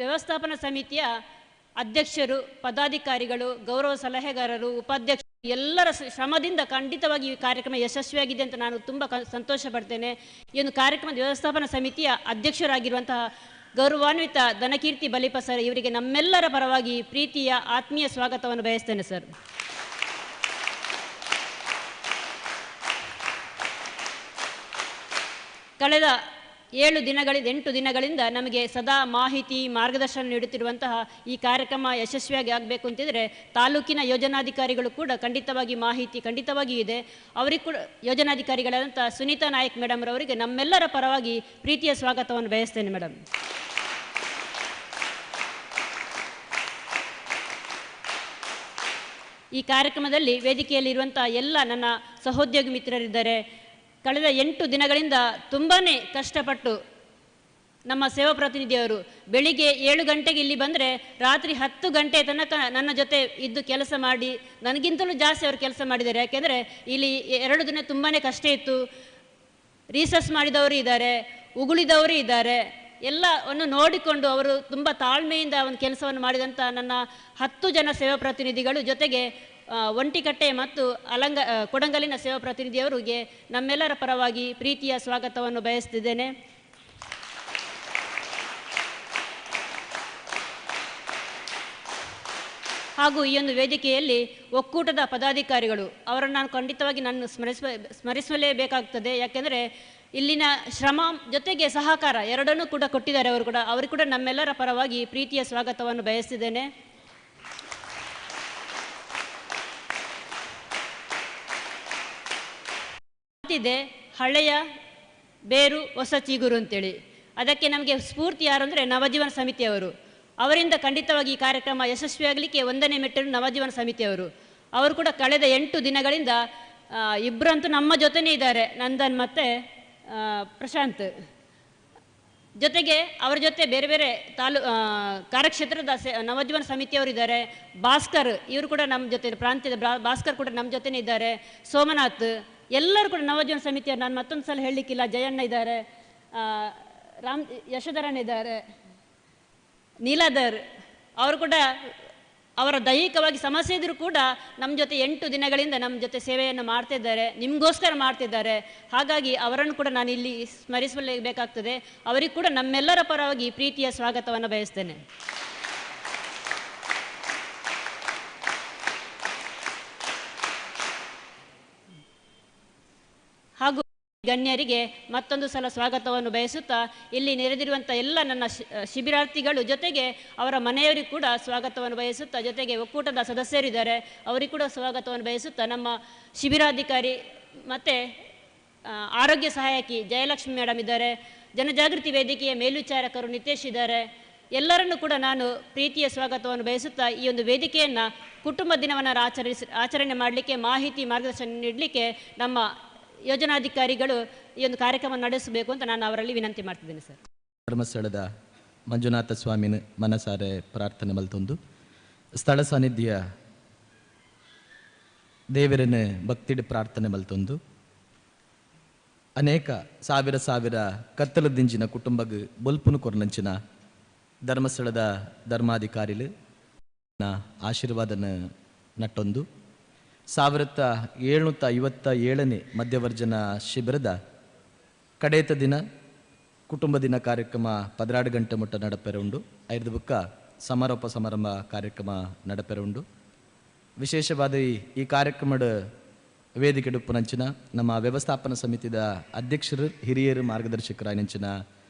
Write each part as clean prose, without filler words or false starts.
ವ್ಯವಸ್ಥಾಪನಾ ಸಮಿತಿಯ ಅಧ್ಯಕ್ಷರು, ಪದಾಧಿಕಾರಿಗಳು, ಗೌರವ ಸಲಹೆಗಾರರು, ಉಪಾಧ್ಯಕ್ಷರು ಎಲ್ಲರ ಶ್ರಮದಿಂದ ಖಂಡಿತವಾಗಿ ಈ ಕಾರ್ಯಕ್ರಮ ಯಶಸ್ವಿಯಾಗಿದೆ ಅಂತ ನಾನು ತುಂಬ ಸಂತೋಷ ಪಡ್ತೇನೆ. ಈ ಒಂದು ಕಾರ್ಯಕ್ರಮದ ವ್ಯವಸ್ಥಾಪನಾ ಸಮಿತಿಯ ಅಧ್ಯಕ್ಷರಾಗಿರುವಂತಹ ಗೌರವಾನ್ವಿತ ದನಕೀರ್ತಿ ಬಲಿಪ ಸರ್ ಇವರಿಗೆ ನಮ್ಮೆಲ್ಲರ ಪರವಾಗಿ ಪ್ರೀತಿಯ ಆತ್ಮೀಯ ಸ್ವಾಗತವನ್ನು ಬಯಸ್ತೇನೆ ಸರ್. ಕಳೆದ 8 ದಿನಗಳಿಂದ ನಮಗೆ ಸದಾ ಮಾಹಿತಿ ಮಾರ್ಗದರ್ಶನ ನೀಡುತ್ತಿರುವಂತಹ ಈ ಕಾರ್ಯಕ್ರಮ ಯಶಸ್ವಿಯಾಗಿ ಆಗಬೇಕು ಅಂತಿದ್ರೆ ತಾಲೂಕಿನ ಯೋಜನಾಧಿಕಾರಿಗಳು ಕೂಡ ಖಂಡಿತವಾಗಿ ಮಾಹಿತಿ ಖಂಡಿತವಾಗಿ ಇದೆ. ಅವರಿಗೆ ಕೂಡ ಯೋಜನಾಧಿಕಾರಿಗಳಾದಂಥ ಸುನೀತಾ ನಾಯಕ್ ಮೇಡಮ್ ರವರಿಗೆ ನಮ್ಮೆಲ್ಲರ ಪರವಾಗಿ ಪ್ರೀತಿಯ ಸ್ವಾಗತವನ್ನು ಬಯಸ್ತೇನೆ ಮೇಡಮ್. ಈ ಕಾರ್ಯಕ್ರಮದಲ್ಲಿ ವೇದಿಕೆಯಲ್ಲಿರುವಂಥ ಎಲ್ಲ ನನ್ನ ಸಹೋದ್ಯೋಗಿ ಮಿತ್ರರಿದ್ದಾರೆ. ಕಳೆದ 8 ದಿನಗಳಿಂದ ತುಂಬಾ ಕಷ್ಟಪಟ್ಟು ನಮ್ಮ ಸೇವಾ ಪ್ರತಿನಿಧಿಯವರು ಬೆಳಿಗ್ಗೆ 7 ಗಂಟೆಗೆ ಇಲ್ಲಿ ಬಂದರೆ ರಾತ್ರಿ 10 ಗಂಟೆ ತನಕ ನನ್ನ ಜೊತೆ ಇದ್ದು ಕೆಲಸ ಮಾಡಿ ನನಗಿಂತಲೂ ಜಾಸ್ತಿ ಅವರು ಕೆಲಸ ಮಾಡಿದ್ದಾರೆ. ಯಾಕೆಂದರೆ ಇಲ್ಲಿ 2 ದಿನ ತುಂಬಾ ಕಷ್ಟ ಇತ್ತು. ರೀಸರ್ಚ್ ಮಾಡಿದವರು ಇದ್ದಾರೆ, ಉಗುಳಿದವರು ಇದ್ದಾರೆ. ಎಲ್ಲವನ್ನು ನೋಡಿಕೊಂಡು ಅವರು ತುಂಬ ತಾಳ್ಮೆಯಿಂದ ಒಂದು ಕೆಲಸವನ್ನು ಮಾಡಿದಂಥ ನನ್ನ 10 ಜನ ಸೇವಾ ಪ್ರತಿನಿಧಿಗಳು ಜೊತೆಗೆ ಒಂಟಿಕಟ್ಟೆ ಮತ್ತು ಕೊಡಂಗಲಿನ ಸೇವಾ ಪ್ರತಿನಿಧಿಯವರಿಗೆ ನಮ್ಮೆಲ್ಲರ ಪರವಾಗಿ ಪ್ರೀತಿಯ ಸ್ವಾಗತವನ್ನು ಬಯಸ್ತಿದ್ದೇನೆ. ಹಾಗೂ ಈ ಒಂದು ವೇದಿಕೆಯಲ್ಲಿ ಒಕ್ಕೂಟದ ಪದಾಧಿಕಾರಿಗಳು ಅವರನ್ನು ನಾನು ಖಂಡಿತವಾಗಿ ನಾನು ಸ್ಮರಿಸಲೇಬೇಕಾಗ್ತದೆ. ಯಾಕೆಂದರೆ ಇಲ್ಲಿನ ಶ್ರಮ ಜೊತೆಗೆ ಸಹಕಾರ ಎರಡನ್ನೂ ಕೂಡ ಕೊಟ್ಟಿದ್ದಾರೆ. ಅವರು ಕೂಡ ನಮ್ಮೆಲ್ಲರ ಪರವಾಗಿ ಪ್ರೀತಿಯ ಸ್ವಾಗತವನ್ನು ಬಯಸ್ತಿದ್ದೇನೆ. ಇದೆ ಹಳೆಯ ಬೇರು ಹೊಸ ಚಿಗುರು ಅಂತೇಳಿ. ಅದಕ್ಕೆ ನಮಗೆ ಸ್ಫೂರ್ತಿ ಯಾರು ಅಂದರೆ ನವಜೀವನ ಸಮಿತಿಯವರು. ಅವರಿಂದ ಖಂಡಿತವಾಗಿ ಈ ಕಾರ್ಯಕ್ರಮ ಯಶಸ್ವಿಯಾಗಲಿಕ್ಕೆ ಒಂದನೇ ಮೆಟ್ಟಲು ನವಜೀವನ ಸಮಿತಿಯವರು. ಅವರು ಕೂಡ ಕಳೆದ 8 ದಿನಗಳಿಂದ ಇಬ್ಬರಂತೂ ನಮ್ಮ ಜೊತೆನೇ ಇದ್ದಾರೆ, ನಂದನ್ ಮತ್ತು ಪ್ರಶಾಂತ್. ಜೊತೆಗೆ ಅವರ ಜೊತೆ ಬೇರೆ ಬೇರೆ ಕಾರ್ಯಕ್ಷೇತ್ರದ ನವಜೀವನ ಸಮಿತಿಯವರಿದ್ದಾರೆ. ಭಾಸ್ಕರ್ ಇವರು ಕೂಡ ನಮ್ಮ ಜೊತೆ, ಪ್ರಾಂತ್ಯದ ಭಾಸ್ಕರ್ ಕೂಡ ನಮ್ಮ ಜೊತೆನೇ ಇದ್ದಾರೆ. ಸೋಮನಾಥ್ ಎಲ್ಲರೂ ಕೂಡ ನವಜೀವನ ಸಮಿತಿಯವರು. ನಾನು ಮತ್ತೊಂದು ಸಲ ಹೇಳಲಿಕ್ಕಿಲ್ಲ, ಜಯಣ್ಣ ಇದ್ದಾರೆ, ಯಶೋಧರನ್ ಇದ್ದಾರೆ, ನೀಲಾಧರ್ ಅವರು ಕೂಡ ಅವರ ದೈಹಿಕವಾಗಿ ಸಮಸ್ಯೆ ಇದ್ದರೂ ಕೂಡ ನಮ್ಮ ಜೊತೆ 8 ದಿನಗಳಿಂದ ನಮ್ಮ ಜೊತೆ ಸೇವೆಯನ್ನು ಮಾಡ್ತಿದ್ದಾರೆ, ನಿಮಗೋಸ್ಕರ ಮಾಡ್ತಿದ್ದಾರೆ. ಹಾಗಾಗಿ ಅವರನ್ನು ಕೂಡ ನಾನು ಇಲ್ಲಿ ಸ್ಮರಿಸಲೇಬೇಕಾಗ್ತದೆ. ಅವರಿಗೆ ಕೂಡ ನಮ್ಮೆಲ್ಲರ ಪರವಾಗಿ ಪ್ರೀತಿಯ ಸ್ವಾಗತವನ್ನು ಬಯಸ್ತೇನೆ. ಹಾಗೂ ಗಣ್ಯರಿಗೆ ಮತ್ತೊಂದು ಸಲ ಸ್ವಾಗತವನ್ನು ಬಯಸುತ್ತಾ ಇಲ್ಲಿ ನೆರೆದಿರುವಂಥ ಎಲ್ಲ ನನ್ನ ಶಿಬಿರಾರ್ಥಿಗಳು ಜೊತೆಗೆ ಅವರ ಮನೆಯವರಿಗೂ ಕೂಡ ಸ್ವಾಗತವನ್ನು ಬಯಸುತ್ತಾ, ಜೊತೆಗೆ ಒಕ್ಕೂಟದ ಸದಸ್ಯರಿದ್ದಾರೆ ಅವರಿಗೂ ಕೂಡ ಸ್ವಾಗತವನ್ನು ಬಯಸುತ್ತಾ, ನಮ್ಮ ಶಿಬಿರಾಧಿಕಾರಿ ಮತ್ತು ಆರೋಗ್ಯ ಸಹಾಯಕಿ ಜಯಲಕ್ಷ್ಮಿ ಮೇಡಮ್ ಇದ್ದಾರೆ, ಜನಜಾಗೃತಿ ವೇದಿಕೆಯ ಮೇಲ್ವಿಚಾರಕರು ನಿತೇಶ್ ಇದ್ದಾರೆ. ಎಲ್ಲರನ್ನೂ ಕೂಡ ನಾನು ಪ್ರೀತಿಯ ಸ್ವಾಗತವನ್ನು ಬಯಸುತ್ತಾ ಈ ಒಂದು ವೇದಿಕೆಯನ್ನು ಕುಟುಂಬ ದಿನವನ್ನು ಆಚರಣೆ ಮಾಡಲಿಕ್ಕೆ, ಮಾಹಿತಿ ಮಾರ್ಗದರ್ಶನ ನೀಡಲಿಕ್ಕೆ ನಮ್ಮ ಯೋಜನಾಧಿಕಾರಿಗಳು ಈ ಒಂದು ಕಾರ್ಯಕ್ರಮ ನಡೆಸಬೇಕು ಅಂತ ನಾನು ಅವರಲ್ಲಿ ವಿನಂತಿ ಮಾಡ್ತಿದ್ದೇನೆ ಸರ್. ಧರ್ಮಸ್ಥಳದ ಮಂಜುನಾಥ ಸ್ವಾಮಿನ ಮನಸಾರೆ ಪ್ರಾರ್ಥನೆ ಮಲ್ತೊಂದು ಸ್ಥಳ ಸಾನ್ನಿಧ್ಯ ದೇವರನ್ನ ಭಕ್ತಿಡ್ ಪ್ರಾರ್ಥನೆ ಮಲ್ತೊಂದು ಅನೇಕ ಸಾವಿರ ಕತ್ತಲ ದಿಂಜಿನ ಕುಟುಂಬಗ್ ಬೊಲ್ಪುನು ಕೊರ್ನಂಚಿನ ಧರ್ಮಸ್ಥಳದ ಧರ್ಮಾಧಿಕಾರಿಲು ಆಶೀರ್ವಾದನ ನಟ್ಟೊಂದು 1757ನೇ ಮಧ್ಯವರ್ಜನ ಶಿಬಿರದ ಕಡೇತ ದಿನ ಕುಟುಂಬ ದಿನ ಕಾರ್ಯಕ್ರಮ 16 ಗಂಟೆ ಮುಟ್ಟ ನಡಪೆರ ಉಂಡು. 5 ಬುಕ್ಕ ಸಮಾರೋಪ ಸಮಾರಂಭ ಕಾರ್ಯಕ್ರಮ ನಡಪೆರ ಉಂಡು. ವಿಶೇಷವಾದ ಈ ಕಾರ್ಯಕ್ರಮದ ವೇದಿಕೆ ಡುಪ್ಪುನಂಚಿನ ನಮ್ಮ ವ್ಯವಸ್ಥಾಪನಾ ಸಮಿತಿದ ಅಧ್ಯಕ್ಷರು ಹಿರಿಯರು ಮಾರ್ಗದರ್ಶಕರಾಯನಂಚಿನ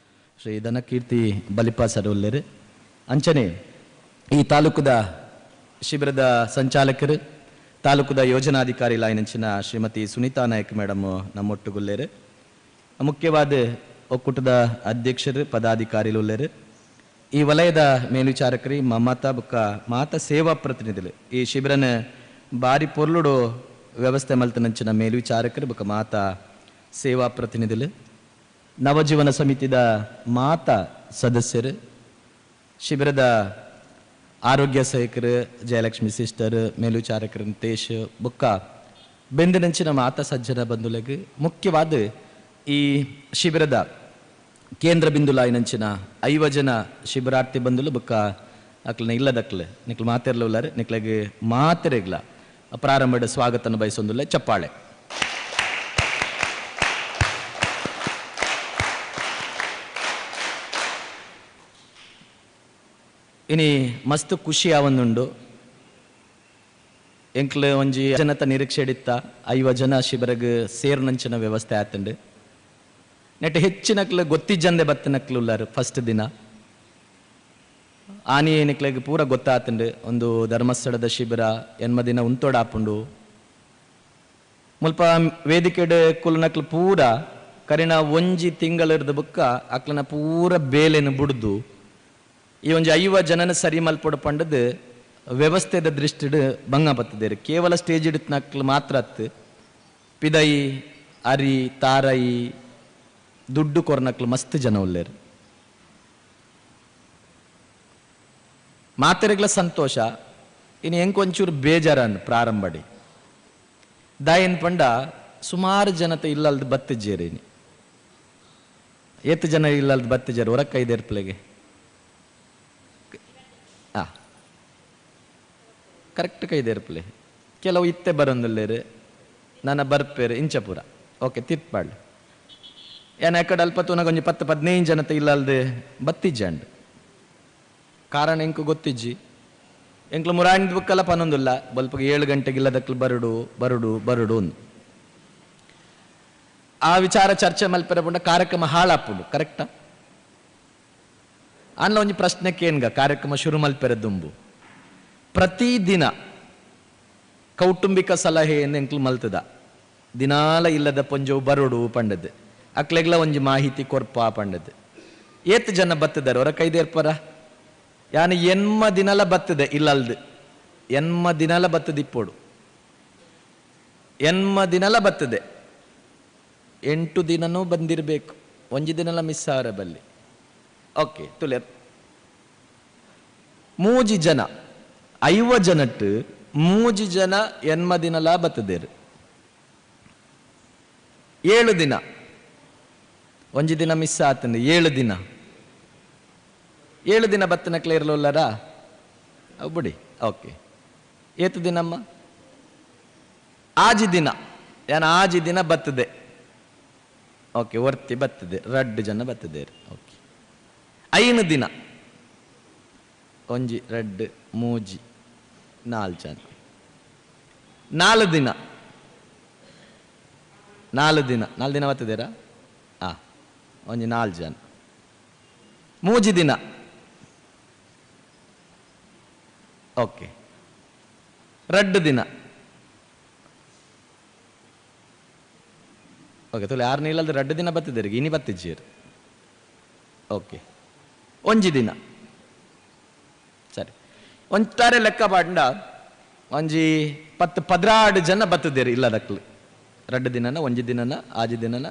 ಶ್ರೀ ದನಕೀರ್ತಿ ಬಲಿಪ ಸರ್ ಉಲ್ಲೇರು, ಅಂಚನೆ ಈ ತಾಲೂಕದ ಶಿಬಿರದ ಸಂಚಾಲಕರು, ತಾಲೂಕದ ಯೋಜನಾಧಿಕಾರಿ ಲಾಯನಂಚಿನ ಶ್ರೀಮತಿ ಸುನೀತಾ ನಾಯಕ್ ಮೇಡಮ್ ನಮ್ಮೊಟ್ಟುಗುಲ್ಲೇರು, ಮುಖ್ಯವಾದ ಒಕ್ಕೂಟದ ಅಧ್ಯಕ್ಷರು ಪದಾಧಿಕಾರಿಲು ಉಲ್ಲೇರು, ಈ ವಲಯದ ಮೇಲ್ವಿಚಾರಕರಿ ಮಮತಾ ಬುಕ್ಕ ಮಾತ ಸೇವಾ ಪ್ರತಿನಿಧಿಗಳು, ಈ ಶಿಬಿರನ ಬಾರಿ ಪೊರ್ಲುಡು ವ್ಯವಸ್ಥೆ ಮಲ್ತನಂಚಿನ ಮೇಲ್ವಿಚಾರಕರು ಬುಕ್ಕ ಮಾತಾ ಸೇವಾ ಪ್ರತಿನಿಧಿಗಳು, ನವಜೀವನ ಸಮಿತಿದ ಮಾತಾ ಸದಸ್ಯರು, ಶಿಬಿರದ ಆರೋಗ್ಯ ಸಹಾಯಕರು ಜಯಲಕ್ಷ್ಮಿ ಸಿಸ್ಟರ್, ಮೇಲ್ವಿಚಾರಕರು ನಿತೇಶ್ ಬುಕ್ಕ ಬೆಂದಿನಂಚಿನ ಮಾತಾ ಸಜ್ಜನ ಬಂಧುಲಗೆ, ಮುಖ್ಯವಾದ ಈ ಶಿಬಿರದ ಕೇಂದ್ರ ಬಿಂದುಲಾಯಿನಂಚಿನ 5 ಜನ ಶಿಬಿರಾರ್ಥಿ ಬಂದುಲು ಬೊಕ್ಕ ಅಕ್ಲನ ಇಲ್ಲದಕ್ಲೆ ನಿಕ್ಲು ಮಾತೆರ್ಲ ಉಲ್ಲಾರೆ ನಿಕ್ಲೆಗೆ ಮಾತೆರೆಗ್ಲ ಪ್ರಾರಂಭದ ಸ್ವಾಗತನ ಬಯಸೊಂದುಲ್ಲೆ ಚಪ್ಪಾಳೆ. ಇನಿ ಮಸ್ತ್ ಖುಷಿ ಆವೊಂದುಂಡು ಎಂಕ್ಲು ಒಂಜಿ ಜನತ ನಿರೀಕ್ಷೆ ಇಡಿತ್ತ 5 ಜನ ಶಿಬಿರಗ್ ಸೇರ್ನಂಚಿನ ವ್ಯವಸ್ಥೆ ಆತಂಡು ನೆಟ್ ಹೆಚ್ಚಿನಕ್ಲು ಗೊತ್ತಿಜ್ಜಂದೆ ಬತ್ತನಕ್ಲು ಉಲ್ಲಾರು ಫಸ್ಟ್ ದಿನ ಆನಿ ನಿಕ್ಲೆಗ್ ಪೂರ ಗೊತ್ತಾತಂಡು ಒಂದು ಧರ್ಮಸ್ಥಳದ ಶಿಬಿರ ಎನ್ಮ ದಿನ ಉಂತೋಡಾಪುಂಡು ಮುಲ್ಪ ವೇದಿಕೆಡ್ ಕುಲ್ನಕ್ಲು ಪೂರ ಕರಿನ ಒಂಜಿ ತಿಂಗಳಿರ್ದ ಬುಕ್ಕ ಅಕ್ಲನ ಪೂರ ಬೇಲೆನು ಬುಡ್ದು ಈ ಒಂಜಿ 5 ಜನನ ಸರಿ ಮಲ್ಪೊಡು ಪಂಡದು ವ್ಯವಸ್ಥೆದ ದೃಷ್ಟಿಡ್ ಬಂಗ ಬತ್ತದೇರು ಕೇವಲ ಸ್ಟೇಜ್ ಇಡತ್ನಕ್ಲು ಮಾತ್ರ ಅತ್ತು ಪಿದೈ ಅರಿ ತಾರೈ ದುಡ್ಡು ಕೊರ್ನಕ್ಲು ಮಸ್ತ್ ಜನ ಉಲ್ಲೇರು ಮಾತೆರೆಗ್ಲ ಸಂತೋಷ. ಇನ್ನು ಎಂಕೊಂಚೂರು ಬೇಜಾರನ್ ಪ್ರಾರಂಭಡಿ ದಾಯನ್ ಪಂಡ ಸುಮಾರು ಜನತೆ ಇಲ್ಲಲ್ದು ಬತ್ತಿಜ್ಜೇರಿನಿ ಏತ್ ಜನ ಇಲ್ಲಲ್ದು ಬತ್ತಿಜಾರ ಹೊರಕ್ಕೈದೇರ್ಪ್ಲೆಗೆ ಕರೆಕ್ಟ್ ಕೈದೇರ್ಪ್ಲೆ ಕೆಲವು ಇತ್ತೆ ಬರೋಂದಿಲ್ಲೇರು ನನ್ನ ಬರ್ಪೇರು ಇಂಚಪುರ ಓಕೆ ತಿಪ್ಪಾಳು ಏನ ಅಕ್ಕಡೆ ಅಲ್ಪ ತೂನಾಗ 10-15 ಜನತೆ ಇಲ್ಲಲ್ದೆ ಬತ್ತಿಜ್ಜಂಡು ಕಾರಣ ಎಂಕು ಗೊತ್ತಿಜ್ಜಿ ಎಂಕ್ಲು ಮುರಾಣಿದ ಬುಕ್ಕಲ್ಲ ಪನ್ನೊಂದಿಲ್ಲ ಬಲ್ಪಗೆ 7 ಗಂಟೆಗೆ ಇಲ್ಲದಕ್ಲು ಬರುಡು ಆ ವಿಚಾರ ಚರ್ಚೆ ಮಲ್ಪೆರ ಪುಂಡ ಕಾರ್ಯಕ್ರಮ ಹಾಳಾಪುಡು ಕರೆಕ್ಟಾ ಅನ್ನ ಒಂಜಿ ಪ್ರಶ್ನೆ ಕೇನ್ಗ ಕಾರ್ಯಕ್ರಮ ಶುರು ಮಲ್ಪೆರ ದುಂಬು ಪ್ರತಿದಿನ ಕೌಟುಂಬಿಕ ಸಲಹೆಯನ್ನು ಎಂಕ್ಲು ಮಲ್ತದ ದಿನಾಲ ಇಲ್ಲದ ಪೊಂಜವು ಬರುಡು ಪಂಡದ್ ಅಕ್ಲೆಗ್ಲ ಒಂಜಿ ಮಾಹಿತಿ ಕೊರ್ಪ ಪಂಡದ್ ಏತ್ ಜನ ಬತ್ತದಾರ ಹೊರ ಕೈದೇರ್ಪರ ಯಾನು ಎನ್ಮ ದಿನಲ ಬತ್ತದೆ ಇಲ್ಲಲ್ದು ಎನ್ಮ ದಿನಲ ಬತ್ತದ ಇಪ್ಪೋಡು ಎನ್ಮ ದಿನಲ ಬತ್ತದೆ 8 ದಿನನೂ ಬಂದಿರಬೇಕು ಒಂಜಿ ದಿನಲ ಮಿಸ್ ಆರ ಬಲ್ಲಿ ಓಕೆ ತುಲೆರ್ ಮೂಜಿ ಜನ 5 ಜನಟ್ಟು 3 ಜನ ಎನ್ಮ ದಿನಲ ಬತ್ತದೇರು 7 ದಿನ ಒಂಜಿ ದಿನ ಮಿಸ್ ಆತಂದು 7 ದಿನ ಬತ್ತನಕ್ಲೆ ಇರಲೋಲ್ಲರ ಅವು ಬಿಡಿ ಓಕೆ ಏತು ದಿನಮ್ಮ ಆಜಿ ದಿನ ಯಾನ ಆಜಿ ದಿನ ಬತ್ತದೆ ಓಕೆ ವರ್ತಿ ಬತ್ತದೆ 2 ಜನ ಬತ್ತದೇರು ಓಕೆ 5 ದಿನ ಒಂಜಿ 2 3 4 ಜನ 4 ದಿನ 4 ದಿನ ಬತ್ತದೇರಾ ಒಂಜಿ 4 ಜನ 3 ದಿನ ಓಕೆ 2 ದಿನ ಓಕೆ ತುಲೆ 6 ಇಲ್ಲದ 2 ದಿನ ಬತ್ತದೇರಿ ಇನಿ ಬತ್ತಿಜ್ಜೀರು ಓಕೆ ಒಂಜಿ ದಿನ ಸರಿ ಒಂತಾರೆ ಲೆಕ್ಕ ಪಾಂಡ ಒಂಜಿ 10-16 ಜನ ಬತ್ತದೇರಿ ಇಲ್ಲದಕ್ಲು 2 ದಿನನ ಒಂಜಿ ದಿನನ ಆಜಿ ದಿನನ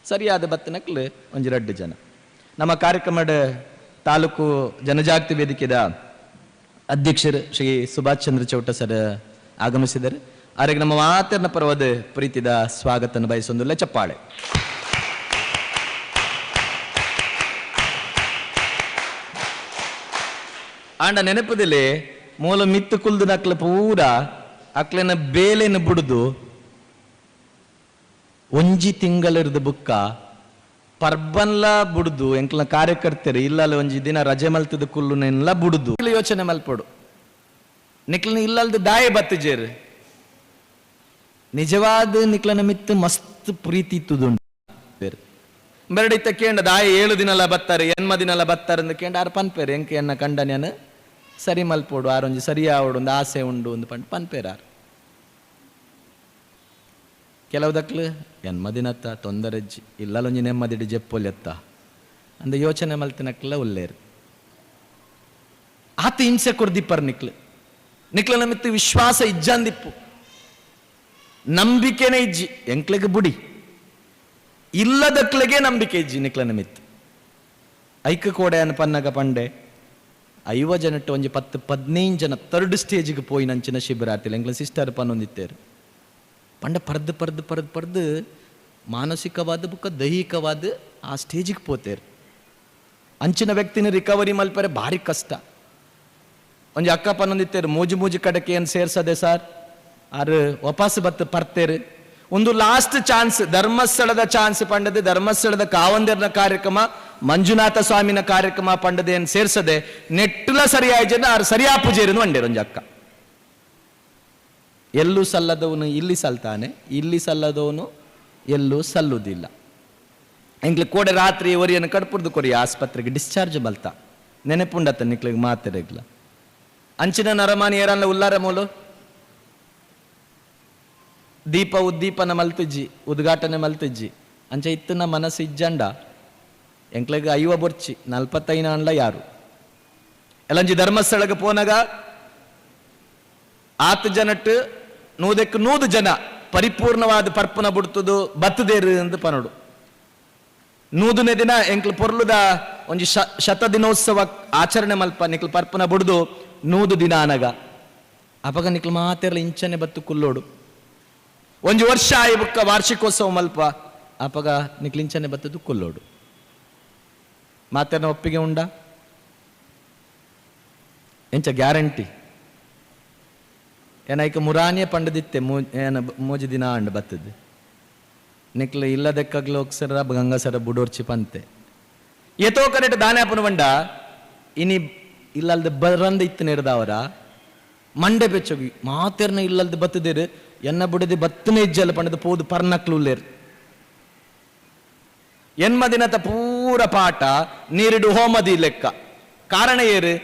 ಸರಿಯಾದ ಬತ್ತನಕ್ಲು ಒಂಜಿ 2 ಜನ ನಮ್ಮ ಕಾರ್ಯಕ್ರಮದ ತಾಲೂಕು ಜನಜಾಗೃತಿ ವೇದಿಕೆದ ಅಧ್ಯಕ್ಷರು ಶ್ರೀ ಸುಭಾಷ್ ಚಂದ್ರ ಚೌಟ ಸರ್ ಆಗಮಿಸಿದ್ದಾರೆ. ಅವರಿಗೆ ನಮ್ಮ ಮಾತನ್ನ ಪರವಾದ ಪ್ರೀತಿದ ಸ್ವಾಗತನ ಬಯಸೊಂದಿಲ್ಲ ಚಪ್ಪಾಳೆ. ಆಂಡ ನೆನಪದಲ್ಲಿ ಮೂಲ ಮಿತ್ತು ಕುಲ್ದು ನಕ್ಲ ಪೂರ ಅಕ್ಲೆನ ಬೇಲೆನ ಬುಡ್ದು ಒಂಜಿ ತಿಂಗಳಿರ್ದ ಬುಕ್ಕ ಪರ್ಬನ್ಲ ಬುಡ್ದು ಎಂಕ್ಲ ಕಾರ್ಯಕರ್ತರು ಇಲ್ಲಲ್ಲ ಒಂಜಿ ದಿನ ರಜೆ ಮಲ್ತದ ಕುಲ್ಲುನೆಲ್ಲ ಬುಡ್ದು ಯೋಚನೆ ಮಲ್ಪಡು ನಿಕ್ಲನ ಇಲ್ಲಲ್ದ ದಾಯ ಬತ್ತಜೇರು ನಿಜವಾದ ನಿಕ್ಲನ ಮಿತ್ತು ಮಸ್ತ್ ಪ್ರೀತಿ ಇತ್ತುದುಂಟು ಬೆರಡಿತ್ತ ಕೇಂಡ ದಾಯ 7 ದಿನಲ್ಲ ಬತ್ತಾರೆ ಎನ್ಮ ದಿನಲ್ಲ ಬತ್ತಾರೆ ಅಂದ ಕೇಂಡ ಆರು ಪನ್ಪೇರು ಎಂಕ ಎನ್ನ ಕಂಡನ್ಯನು ಸರಿ ಮಲ್ಪೋಡು ಆರೊಂಜಿ ಸರಿಯಾವಡು ಒಂದು ಆಸೆ ಉಂಡು ಒಂದು ಪನ್ಪೇರಾರು ಕೆಲವುದಕ್ಲು ಎನ್ಮದಿನತ್ತ ತೊಂದರೆಜ್ಜಿ ಇಲ್ಲೊಂಜಿ ನೆಮ್ಮದಿಡಿ ಜೆಪ್ಪೊಲೆತ್ತ ಅಂದ ಯೋಚನೆ ಮಲ್ತಿನಕ್ಲ ಉಲ್ಲೇರು ಆತ ಹಿಂಸೆ ಕೊರ್ದಿಪ್ಪರ್ ನಿಕ್ಲನ ಮಿತ್ತು ವಿಶ್ವಾಸ ಇಜ್ಜಂದಿಪ್ಪು ನಂಬಿಕೆನೇ ಇಜ್ಜಿ ಎಂಕ್ಲೆಗೆ ಬುಡಿ ಇಲ್ಲದಕ್ಲೆಗೆ ನಂಬಿಕೆ ಇಜ್ಜಿ ನಿಕ್ಲನ ಮಿತ್ತು ಐಕ ಕೋಡೆ ಅನ್ನ ಪನ್ನಗ ಪಂಡೆ 5 ಜನಟ್ಟು ಒಂಜಿ 10-15 ಜನ 3rd ಸ್ಟೇಜಿಗೆ ಪೋಯಿ ನಂಚಿನ ಶಿಬಿರಾತಿಲ್ಲ ಎಂಕ್ಲ ಸಿಸ್ಟರ್ ಪನ್ನೊಂದಿತ್ತೇರು ಪಂಡ ಪರ್ದು ಮಾನಸಿಕವಾದ ಬುಕ್ಕ ದೈಹಿಕವಾದ ಆ ಸ್ಟೇಜಿಗೆ ಪೋತೇರು. ಅಂಚಿನ ವ್ಯಕ್ತಿನ ರಿಕವರಿ ಮಲ್ಪರೆ ಭಾರಿ ಕಷ್ಟ. ಒಂಜಿ ಅಕ್ಕ ಪನ್ನೊಂದಿತ್ತೇರು ಮೂಜಿ ಮೂಜಿ ಕಡೆಗೆ ಏನು ಸೇರ್ಸದೆ ಸರ್ ಆರು ವಾಪಸ್ ಬತ್ತು ಪರ್ತೇರು. ಒಂದು ಲಾಸ್ಟ್ ಚಾನ್ಸ್ ಧರ್ಮಸ್ಥಳದ ಚಾನ್ಸ್ ಪಂಡದೆ, ಧರ್ಮಸ್ಥಳದ ಕಾವಂದಿರನ ಕಾರ್ಯಕ್ರಮ ಮಂಜುನಾಥ ಸ್ವಾಮಿನ ಕಾರ್ಯಕ್ರಮ ಪಂಡದೆ ಏನು ಸೇರ್ಸದೆ ನೆಟ್ಟಲ ಸರಿಯಾಗಿ ಜನ ಆರು ಸರಿಯಾ ಪೂಜೆರನ್ನು ಅಂಡೇರು ಒಂಜಿ ಅಕ್ಕ. ಎಲ್ಲೂ ಸಲ್ಲದವನು ಇಲ್ಲಿ ಸಲ್ತಾನೆ, ಇಲ್ಲಿ ಸಲ್ಲದವನು ಎಲ್ಲೂ ಸಲ್ಲುವುದಿಲ್ಲ. ಎಂಕ್ಲಿಗೆ ಕೋಡೆ ರಾತ್ರಿ ಒರಿಯನ್ನು ಕಡ್ಪುರ್ದು ಕೊರಿ ಆಸ್ಪತ್ರೆಗೆ ಡಿಸ್ಚಾರ್ಜ್ ಬಲ್ತಾ ನೆನೆಪುಂಡತ್ತ ನಿಕ್ಲಿಗೆ ಮಾತೆರೆಗ್ಲ ಅಂಚಿನ ನರಮಾನಿ ಏರಲ್ಲ ಉಲ್ಲಾರ ಮೂಲು ದೀಪ ಉದ್ದೀಪನ ಮಲ್ತಿಜ್ಜಿ ಉದ್ಘಾಟನೆ ಮಲ್ತಿಜ್ಜಿ ಅಂಚ ಇತ್ತನ ಮನಸ್ಸು ಇಜ್ಜಂಡ ಎಂಕ್ಲಿಗೆ ಐವ ಬೊರ್ಚಿ 45 ಅಂಡ್ಲ ಯಾರು ಎಲ್ಲಂಜಿ ಧರ್ಮಸ್ಥಳಕ್ಕೆ ಪೋನಾಗ ಆತ್ ಜನಟ್ಟು 100 ಜನ ಪರಿಪೂರ್ಣವಾದ ಪರ್ಪನ ಬಿಡ್ತದು ಬತ್ತದೇರು ಎಂದು ಪನೋಡು. 100ನೇ ದಿನ ಎಂಕ್ಲು ಪೊರ್ಲುದ ಒಂಜಿ ಶತದಿನೋತ್ಸವ ಆಚರಣೆ ಮಲ್ಪ ನಿಕ್ಲು ಪರ್ಪನ ಬಿಡ್ದು 100 ದಿನ ಅನಗ ಅಪಗ ನಿಕ್ಲು ಮಾತೆರ್ಲ ಇಂಚನೆ ಬತ್ತು ಕುಲ್ಲೋಡು. ಒಂಜಿ ವರ್ಷ ಆಯಿ ಬುಕ್ಕ ವಾರ್ಷಿಕೋತ್ಸವ ಮಲ್ಪ ಅಪಗ ನಿಕ್ಲು ಇಂಚನೆ ಬತ್ತದು ಕುಲ್ಲೋಡು. ಮಾತೆರ್ನ ಒಪ್ಪಿಗೆ ಉಂಡ ಎಂಚ ಗ್ಯಾರಂಟಿ ಏನೈಕ ಮುರಾನಿಯ ಪಂಡದಿತ್ತೆ ಮೂಜಿ ದಿನ ಅಂಡ್ ಬತ್ತದ್ದು ನಿಕ್ಲು ಇಲ್ಲದಕ್ಕಾಗ್ಲು ಹೋಗ್ಸರ ಗಂಗಸರ ಬುಡೋರ್ಚಿ ಪಂತೆ ಎತೋ ಕರೆಟ್ ದಾನ್ಯಾಪನ ಬಂಡ ಇನಿ ಇಲ್ಲಲ್ದ ಬರಂದ ಇತ್ತು ನೆರೆದವರ ಮಂಡೆ ಬೆಚ್ಚೋಗಿ ಮಾತೆರ್ನ ಇಲ್ಲಲ್ದ ಬತ್ತದೇರು ಎನ್ನ ಬುಡದೆ ಬತ್ತನೇ ಇಜ್ಜಲ್ಲ ಪಂಡದ ಪೋದು ಪರ್ನಕ್ಲುಲ್ಲೇರು ಎನ್ಮ ದಿನದ ಪೂರ ಪಾಠ ನೀರಿಡು ಹೋಮದಿ ಲೆಕ್ಕ ಕಾರಣ ಏರು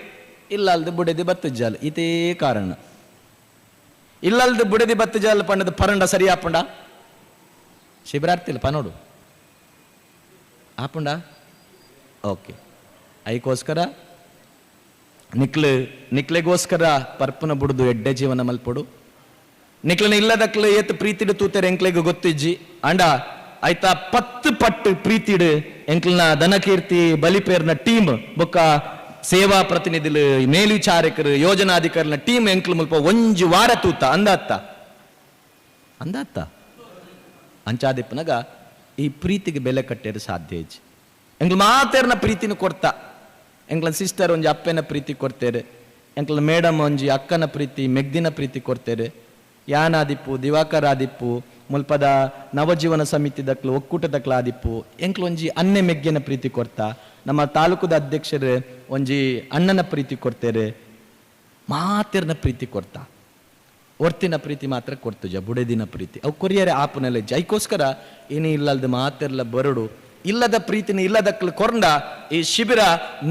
ಇಲ್ಲಲ್ದ ಬುಡದಿ ಬತ್ತಜ್ಜಲ್ ಇದೇ ಕಾರಣ ಇಲ್ಲಲ್ದ ಬುಡದಿ ಬತ್ತಜಲ್ ಪಂಡದ ಪರಂಡ ಸರಿ ಆಪಂಡ ಶಿಬಿರಾರ್ತಿಲ್ಲ ಪನೋಡು ಆಪುಂಡ ಓಕೆ ಐಕೋಸ್ಕರ ನಿಕ್ಲೆಗೋಸ್ಕರ ಪರ್ಪನ ಬುಡ್ದು ಎಡ್ಡೆ ಜೀವನ ಮಲ್ಪೊಡು ನಿಕ್ಲನ ಇಲ್ಲದಕ್ಲೆ ಏತ್ ಪ್ರೀತಿಡು ತೂತೆರೆ ಎಂಕ್ಲೆಗೆ ಗೊತ್ತಿಜ್ಜಿ ಅಂಡ ಆಯ್ತಾ 10 ಪಟ್ಟು ಪ್ರೀತಿಡು ಎಂಕ್ಲನ ದನಕೀರ್ತಿ ಬಲಿಪೇರ್ನ ಟೀಮ್ ಬೊಕ್ಕ ಸೇವಾ ಪ್ರತಿನಿಧಿಲು ಮೇಲ್ವಿಚಾರಕರು ಯೋಜನಾಧಿಕಾರಿನ ಟೀಮ್ ಎಂಕ್ಲು ಮುಲ್ಪ ಒಂಜಿ ವಾರ ತೂತ ಅಂದಾತ್ತ ಅಂಚಾದಿಪ್ಪನಾಗ ಈ ಪ್ರೀತಿಗೆ ಬೆಲೆ ಕಟ್ಟೇರು ಸಾಧ್ಯ ಇಜ್ಜಿ ಎಂಕ್ಲು ಮಾತೇರ್ನ ಪ್ರೀತಿನ ಕೊಡ್ತಾ ಎಂಕ್ಲನ ಸಿಸ್ಟರ್ ಒಂಜಿ ಅಪ್ಪನ ಪ್ರೀತಿ ಕೊಡ್ತೇರು ಎಂಕ್ಲ ಮೇಡಮ್ ಒಂಜಿ ಅಕ್ಕನ ಪ್ರೀತಿ ಮೆಗ್ದಿನ ಪ್ರೀತಿ ಕೊಡ್ತೇರು ಯಾನಾದಿಪ್ಪು ದಿವಾಕರ ಆದಿಪ್ಪು ಮುಲ್ಪದ ನವಜೀವನ ಸಮಿತಿ ದಕ್ಲು ಒಕ್ಕೂಟದಕ್ಲ ಆದಿಪ್ಪು ಎಂಕ್ಲು ಒಂಜಿ ಅನ್ನೆ ಮೆಗ್ಗಿನ ಪ್ರೀತಿ ಕೊಡ್ತಾ ನಮ್ಮ ತಾಲೂಕದ ಅಧ್ಯಕ್ಷರು ಒಂಜಿ ಅಣ್ಣನ ಪ್ರೀತಿ ಕೊಡ್ತೇರು ಮಾತೇರ್ನ ಪ್ರೀತಿ ಕೊಡ್ತಾ ಒರ್ತಿನ ಪ್ರೀತಿ ಮಾತ್ರ ಕೊಡ್ತುಜ ಬುಡೆದಿನ ಪ್ರೀತಿ ಅವು ಕೊರಿಯರೆ ಆಪನೆಲ್ಲ ಜೈಕೋಸ್ಕರ ಏನೇ ಇಲ್ಲದ ಮಾತೆರ್ಲ ಬರಡು ಇಲ್ಲದ ಪ್ರೀತಿನ ಇಲ್ಲದಕ್ಲು ಕೊರಂಡ ಈ ಶಿಬಿರ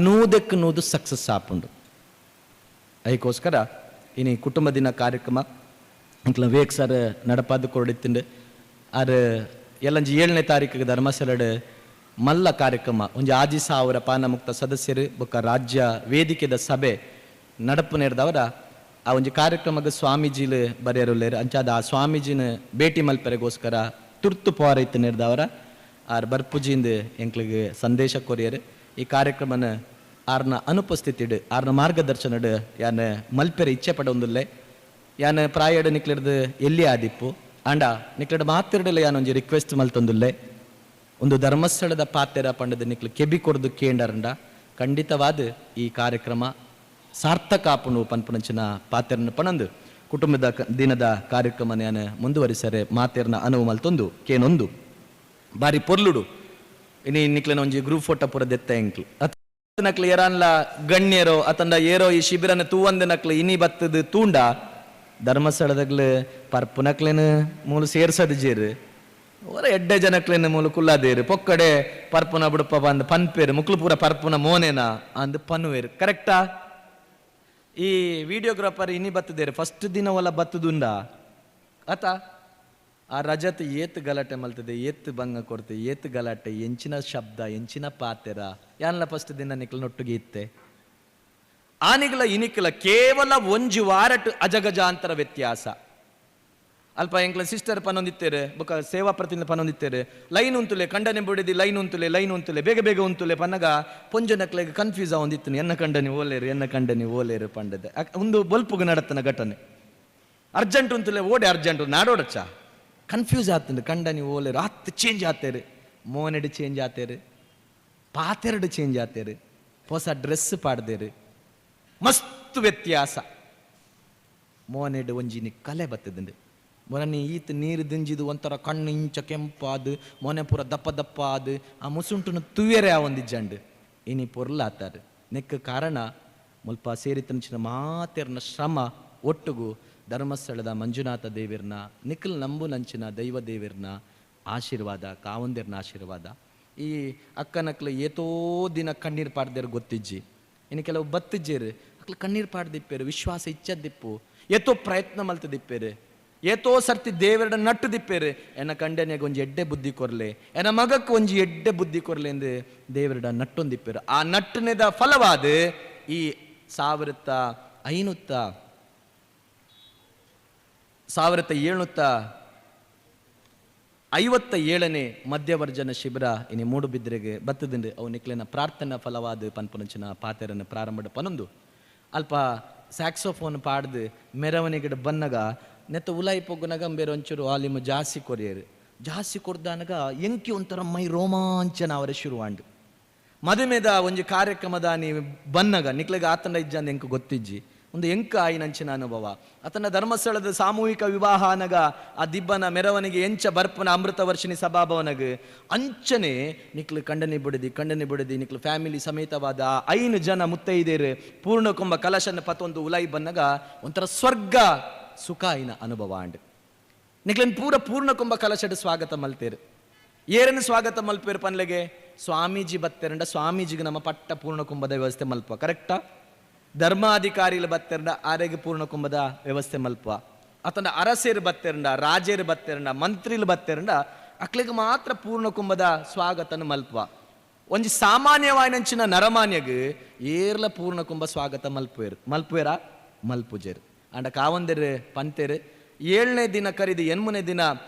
100ಕ್ಕೆ 100 ಸಕ್ಸಸ್ ಆಪುಂಡು ಅದಕ್ಕೋಸ್ಕರ ಇನಿ ಕುಟುಂಬ ದಿನ ಕಾರ್ಯಕ್ರಮ ಅಂಕ್ಲ ವೇಕ್ ಸರ್ ನಡಪಾದ ಕೊರಡಿತ್ತಿಂಡು ಆರು ಎಲ್ಲಂಜಿ 7ನೇ ತಾರೀಕಿಗೆ ಧರ್ಮಸ್ಥಳಡ್ ಮಲ್ಲ ಕಾರ್ಯಕ್ರಮ ಒಂಜಿ 6000 ಪಾನ ಮುಕ್ತ ಸದಸ್ಯರು ಬೊಕ್ಕ ರಾಜ್ಯ ವೇದಿಕೆದ ಸಭೆ ನಡಪು ನೆರೆದವರ ಆ ಒಂಜಿ ಕಾರ್ಯಕ್ರಮಕ್ಕೆ ಸ್ವಾಮೀಜಿಲು ಬರೆಯರುಲ್ಲೇರು ಅಂಚಾದ ಆ ಸ್ವಾಮೀಜಿನ ಭೇಟಿ ಮಲ್ಪರೆಗೋಸ್ಕರ ತುರ್ತು ಪೋರೈತು ನೆರೆದವರ ಆರ್ ಬರ್ಪುಜಿಂದ ಎಂಕ್ಲಿಗೆ ಸಂದೇಶ ಕೊರಿಯರು ಈ ಕಾರ್ಯಕ್ರಮನ ಆರ್ನ ಅನುಪಸ್ಥಿತಿಡು ಆರ್ನ ಮಾರ್ಗದರ್ಶನಡ್ ಯಾನ ಮಲ್ಪೆರೆ ಇಚ್ಛೆ ಪಡೊಂದುಲ್ಲೆ ಯಾನ ಪ್ರಾಯಡ್ ನಿಕ್ಲಿಡ್ದು ಎಲ್ಲಿ ಆದಿಪ್ಪು ಅಂಡ ನಿಕ್ಲಿಡ್ ಮಾತಿರಡಲ್ಲ ಯಾನೊಂಜಿ ರಿಕ್ವೆಸ್ಟ್ ಮಲ್ತೊಂದುಲ್ಲೆ ಒಂದು ಧರ್ಮಸ್ಥಳದ ಪಾತೆರ ಪಂಡದ ನಿಕ್ಲು ಕೆಬಿ ಕೊರ್ದು ಕೇಂಡರಂಡ ಖಂಡಿತವಾದ ಈ ಕಾರ್ಯಕ್ರಮ ಸಾರ್ಥಕ ಆಪುಂಡು ಪನ್ಪುನಂಚಿನ ಪಾತೆರ್ನ ಪಣಂದು ಕುಟುಂಬದ ದಿನದ ಕಾರ್ಯಕ್ರಮ ನಾನು ಮುಂದುವರಿಸರೆ ಮಾತೆರ್ನ ಅನುವು ಮಲ್ತೊಂದು ಕೇನೊಂದು ಬಾರಿ ಪೊರ್ಲುಡು ಇನಿ ನಿಕ್ಲಿನ ಒಂಜಿ ಗ್ರೂಪ್ ಫೋಟೋ ಪೂರ ದೆತ್ತ ಎಂಕ್ಲು ನಕ್ಲು ಎರಾನ್ಲ ಗಣ್ಯರೋ ಅತಂಡ ಏರೋ ಈ ಶಿಬಿರನ ತೂವಂದ ನಕ್ಲು ಇನಿ ಬತ್ತದ ತೂಂಡ ಧರ್ಮಸ್ಥಳದಾಗ್ಲು ಪರ್ಪುನಕ್ಲೇನು ಮೂಲು ಸೇರ್ಸದ ಜೇರು ಓರ ಎಡ್ಡೆ ಜನಕ್ಲೇನು ಮೂಲು ಕುಲ್ಲಾದೇರು ಪೊಕ್ಕಡೆ ಪರ್ಪುನ ಬಿಡಪ್ಪ ಬಂದು ಪನ್ಪೇರು ಮುಕ್ಲು ಪೂರ ಪರ್ಪುನ ಮೋನೇನಾ ಅಂದು ಪನ್ವೇರು ಕರೆಕ್ಟಾ ಈ ವಿಡಿಯೋಗ್ರಾಫರ್ ಇನಿ ಬತ್ತದೇರು ಫಸ್ಟ್ ದಿನ ಒಲ ಬತ್ತದುಂಡ ಆತ ಆ ರಜತ್ ಏತ್ ಗಲಾಟೆ ಮಲ್ತದೆ ಏತ್ ಭಂಗ ಕೊಡ್ತೆ ಏತ್ ಗಲಾಟೆ ಎಂಚಿನ ಶಬ್ದ ಎಂಚಿನ ಪಾತೆರ ಯಾನ್ಲ ಫಸ್ಟ್ ದಿನ ನಿಕ್ಲ ನೊಟ್ಟಿಗೆ ಇತ್ತೆ ಆನಿಗಳ ಇನಿಕಲ ಕೇವಲ ಒಂಜಿ ವಾರಟ್ ಅಜಗಜಾಂತರ ವ್ಯತ್ಯಾಸ ಅಲ್ಪ ಎಂಕ್ಲ ಸಿಸ್ಟರ್ ಪನ್ನೊಂದಿತ್ತೇರೆ ಬೊಕ್ಕ ಸೇವಾ ಪ್ರತಿನಿಧಿ ಪನ್ನೊಂದಿತ್ತೇರೆ ಲೈನ್ ಉಂತುಲೆ ಕಂಡನೆ ಬಿಡಿದಿ ಲೈನ್ ಉಂತುಲೆ ಬೇಗ ಬೇಗ ಉಂತುಲೆ ಪನ್ನಗ ಪೊಂಜ ನಕ್ಲೆಗೆ ಕನ್ಫ್ಯೂಸ್ ಆಗೊಂದಿತ್ತು ಎನ್ನ ಕಂಡನಿ ಓಲೇರು ಪಂಡದೆ ಒಂದು ಬಲ್ಪುಗ ನಡತನ ಘಟನೆ ಅರ್ಜೆಂಟ್ ಉಂತುಲೆ ಓಡೆ ಅರ್ಜೆಂಟ್ ನಾಡೋಡಚ್ಚ ಕನ್ಫ್ಯೂಸ್ ಆಗ್ತದೆ ಕಂಡ ನೀವು ಓಲೇರು ಹತ್ತು ಚೇಂಜ್ ಆತೇರು ಮೋನೆಡು ಚೇಂಜ್ ಆತೇರು ಪಾತೆರಡು ಚೇಂಜ್ ಆತೇರು ಹೊಸ ಡ್ರೆಸ್ ಪಾಡ್ದೇರು ಮಸ್ತ್ ವ್ಯತ್ಯಾಸ ಮೋನೆಡು ಒಂಜಿನಿ ಕಲೆ ಬರ್ತದಂಡು ಮೊನ್ನೆ ಈತ ನೀರು ದಿಂಜಿದು ಒಂಥರ ಕಣ್ಣು ಇಂಚ ಕೆಂಪಾದು ಮೊನೆ ಪೂರ ದಪ್ಪ ದಪ್ಪ ಆದು ಆ ಮುಸುಂಟುನ ತುವೇರೆ ಆ ಒಂದಿಜ್ಜಂಡು ಇನಿ ಪೊರ್ಲಾತಾರೆ ನೆಕ್ಕ ಕಾರಣ ಮುಲ್ಪ ಸೇರಿತಂಚಿನ ಮಾತೆರ್ನ ಶ್ರಮ ಒಟ್ಟುಗು ಧರ್ಮಸ್ಥಳದ ಮಂಜುನಾಥ ದೇವಿರ್ನ ನಿಖಲ್ ನಂಬು ನಂಚಿನ ದೈವ ದೇವಿರ್ನ ಆಶೀರ್ವಾದ ಕಾವಂದಿರ್ನ ಆಶೀರ್ವಾದ ಈ ಅಕ್ಕನಕ್ಲು ಏತೋ ದಿನ ಕಣ್ಣೀರು ಪಾಡ್ದೇರು ಗೊತ್ತಿಜ್ಜಿ ಇನ್ನು ಕೆಲವು ಬತ್ತಿಜ್ಜೇರು ಅಕ್ಲು ಕಣ್ಣೀರು ಪಾಡ್ದಿಪ್ಪೇರು ವಿಶ್ವಾಸ ಇಚ್ಛದಿಪ್ಪು ಏತೋ ಪ್ರಯತ್ನ ಮಲ್ತದಿಪ್ಪೇರು ಏತೋ ಸರ್ತಿ ದೇವರಡ ನಟ್ಟು ದಿಪ್ಪೇರು ಎನ್ನ ಕಂಡನಿಯಾಗ ಒಂಜಿ ಎಡ್ಡೆ ಬುದ್ಧಿ ಕೊರ್ಲೆ ಎನ್ನ ಮಗಕ್ಕೆ ಒಂಜಿ ಎಡ್ಡೆ ಬುದ್ಧಿ ಕೊರ್ಲೆ ಎಂದು ದೇವರಡ ನಟ್ಟೊಂದಿಪ್ಪೇರು ಆ ನಟ್ಟನೆದ ಫಲವಾದ ಈ 1757ನೇ ಮಧ್ಯವರ್ಜನ ಶಿಬಿರ ಇನಿ ಮೂಡುಬಿದ್ರೆಗೆ ಬತ್ತದಿಂಡು ಅವು ನಿಕ್ಲಿನ ಪ್ರಾರ್ಥನಾ ಫಲವಾದ ಪನ್ಪುನಂಚಿನ ಪಾತೆರನ್ನು ಪ್ರಾರಂಭ ಪನೊಂದು ಅಲ್ಪ ಸ್ಯಾಕ್ಸೋಫೋನ್ ಪಾಡ್ದು ಮೆರವಣಿಗೆ ಬನ್ನಗ ನೆತ್ತ ಉಲಾಯಿ ಪೊಗ್ಗುನಗ ಬೇರೆ ಒಂಚೂರು ಆಲಿಮು ಜಾಸ್ತಿ ಕೊರಿಯರು ಜಾಸ್ತಿ ಕೊಡ್ದಾನಗ ಎಂಕಿ ಒಂಥರ ಮೈ ರೋಮಾಂಚನ ಅವರ ಶುರುವಾಂಡು ಮದುಮೆದ ಒಂಜಿ ಕಾರ್ಯಕ್ರಮದ ನೀವು ಬನ್ನಗ ನಿಕ್ಲೆಗೆ ಆತನ ಇಜ್ಜಂದು ಎಂಕು ಗೊತ್ತಿಜ್ಜಿ ಒಂದು ಎಂಕ ಆಯ್ನಂಚಿನ ಅನುಭವ ಆತನ ಧರ್ಮಸ್ಥಳದ ಸಾಮೂಹಿಕ ವಿವಾಹ ಅನಗ ಆ ದಿಬ್ಬನ ಮೆರವಣಿಗೆ ಎಂಚ ಬರ್ಪನ ಅಮೃತ ವರ್ಷಿಣಿ ಸಭಾಭವನಗ ಅಂಚನೆ ನಿಕ್ಲು ಕಂಡನಿ ಬಿಡದಿ ನಿಕ್ಲು ಫ್ಯಾಮಿಲಿ ಸಮೇತವಾದ 5 ಜನ ಮುತ್ತೈದೇರು ಪೂರ್ಣಕುಂಭ ಕಲಶನ ಪತ್ತೊಂದು ಉಲಾಯಿ ಬನ್ನಗ ಒಂಥರ ಸ್ವರ್ಗ ಸುಖ ಆಯ್ನ ಅನುಭವ ಅಂಡ್ ನಿಕ್ಲನ್ ಪೂರ್ಣಕುಂಭ ಕಲಶದ ಸ್ವಾಗತ ಮಲ್ತೇರು ಏರನ್ನು ಸ್ವಾಗತ ಮಲ್ಪೇರು ಪನ್ಲೆಗೆ ಸ್ವಾಮೀಜಿ ಬತ್ತೆರಂಡ ಸ್ವಾಮೀಜಿಗೆ ನಮ್ಮ ಪಟ್ಟ ಪೂರ್ಣಕುಂಭದ ವ್ಯವಸ್ಥೆ ಮಲ್ಪ ಕರೆಕ್ಟಾ ಧರ್ಮಾಧಿಕಾರಿಗಳು ಬತ್ತೆರಂಡ ಆರೆಗೆ ಪೂರ್ಣಕುಂಭದ ವ್ಯವಸ್ಥೆ ಮಲ್ಪ ಅತನ ಅರಸೇರು ಬತ್ತೆರಂಡ ರಾಜೇರು ಬತ್ತೆರಂಡ ಮಂತ್ರಿಲು ಬತ್ತೆರಂಡ ಅಕ್ಲಿಗೆ ಮಾತ್ರ ಪೂರ್ಣಕುಂಭದ ಸ್ವಾಗತನ ಮಲ್ಪ ಒಂಜಿ ಸಾಮಾನ್ಯವಾಯಿನಂಚಿನ ನರಮಾನ್ಯಗೆ ಏರ್ಲ ಪೂರ್ಣಕುಂಭ ಸ್ವಾಗತ ಮಲ್ಪುವೇರ ಮಲ್ಪುಜೇರು ಅಂಡ ಕಾವಂದೇರು ಪಂತೇರು 7ನೇ ದಿನ ಕರಿದು 8ನೇ ದಿನ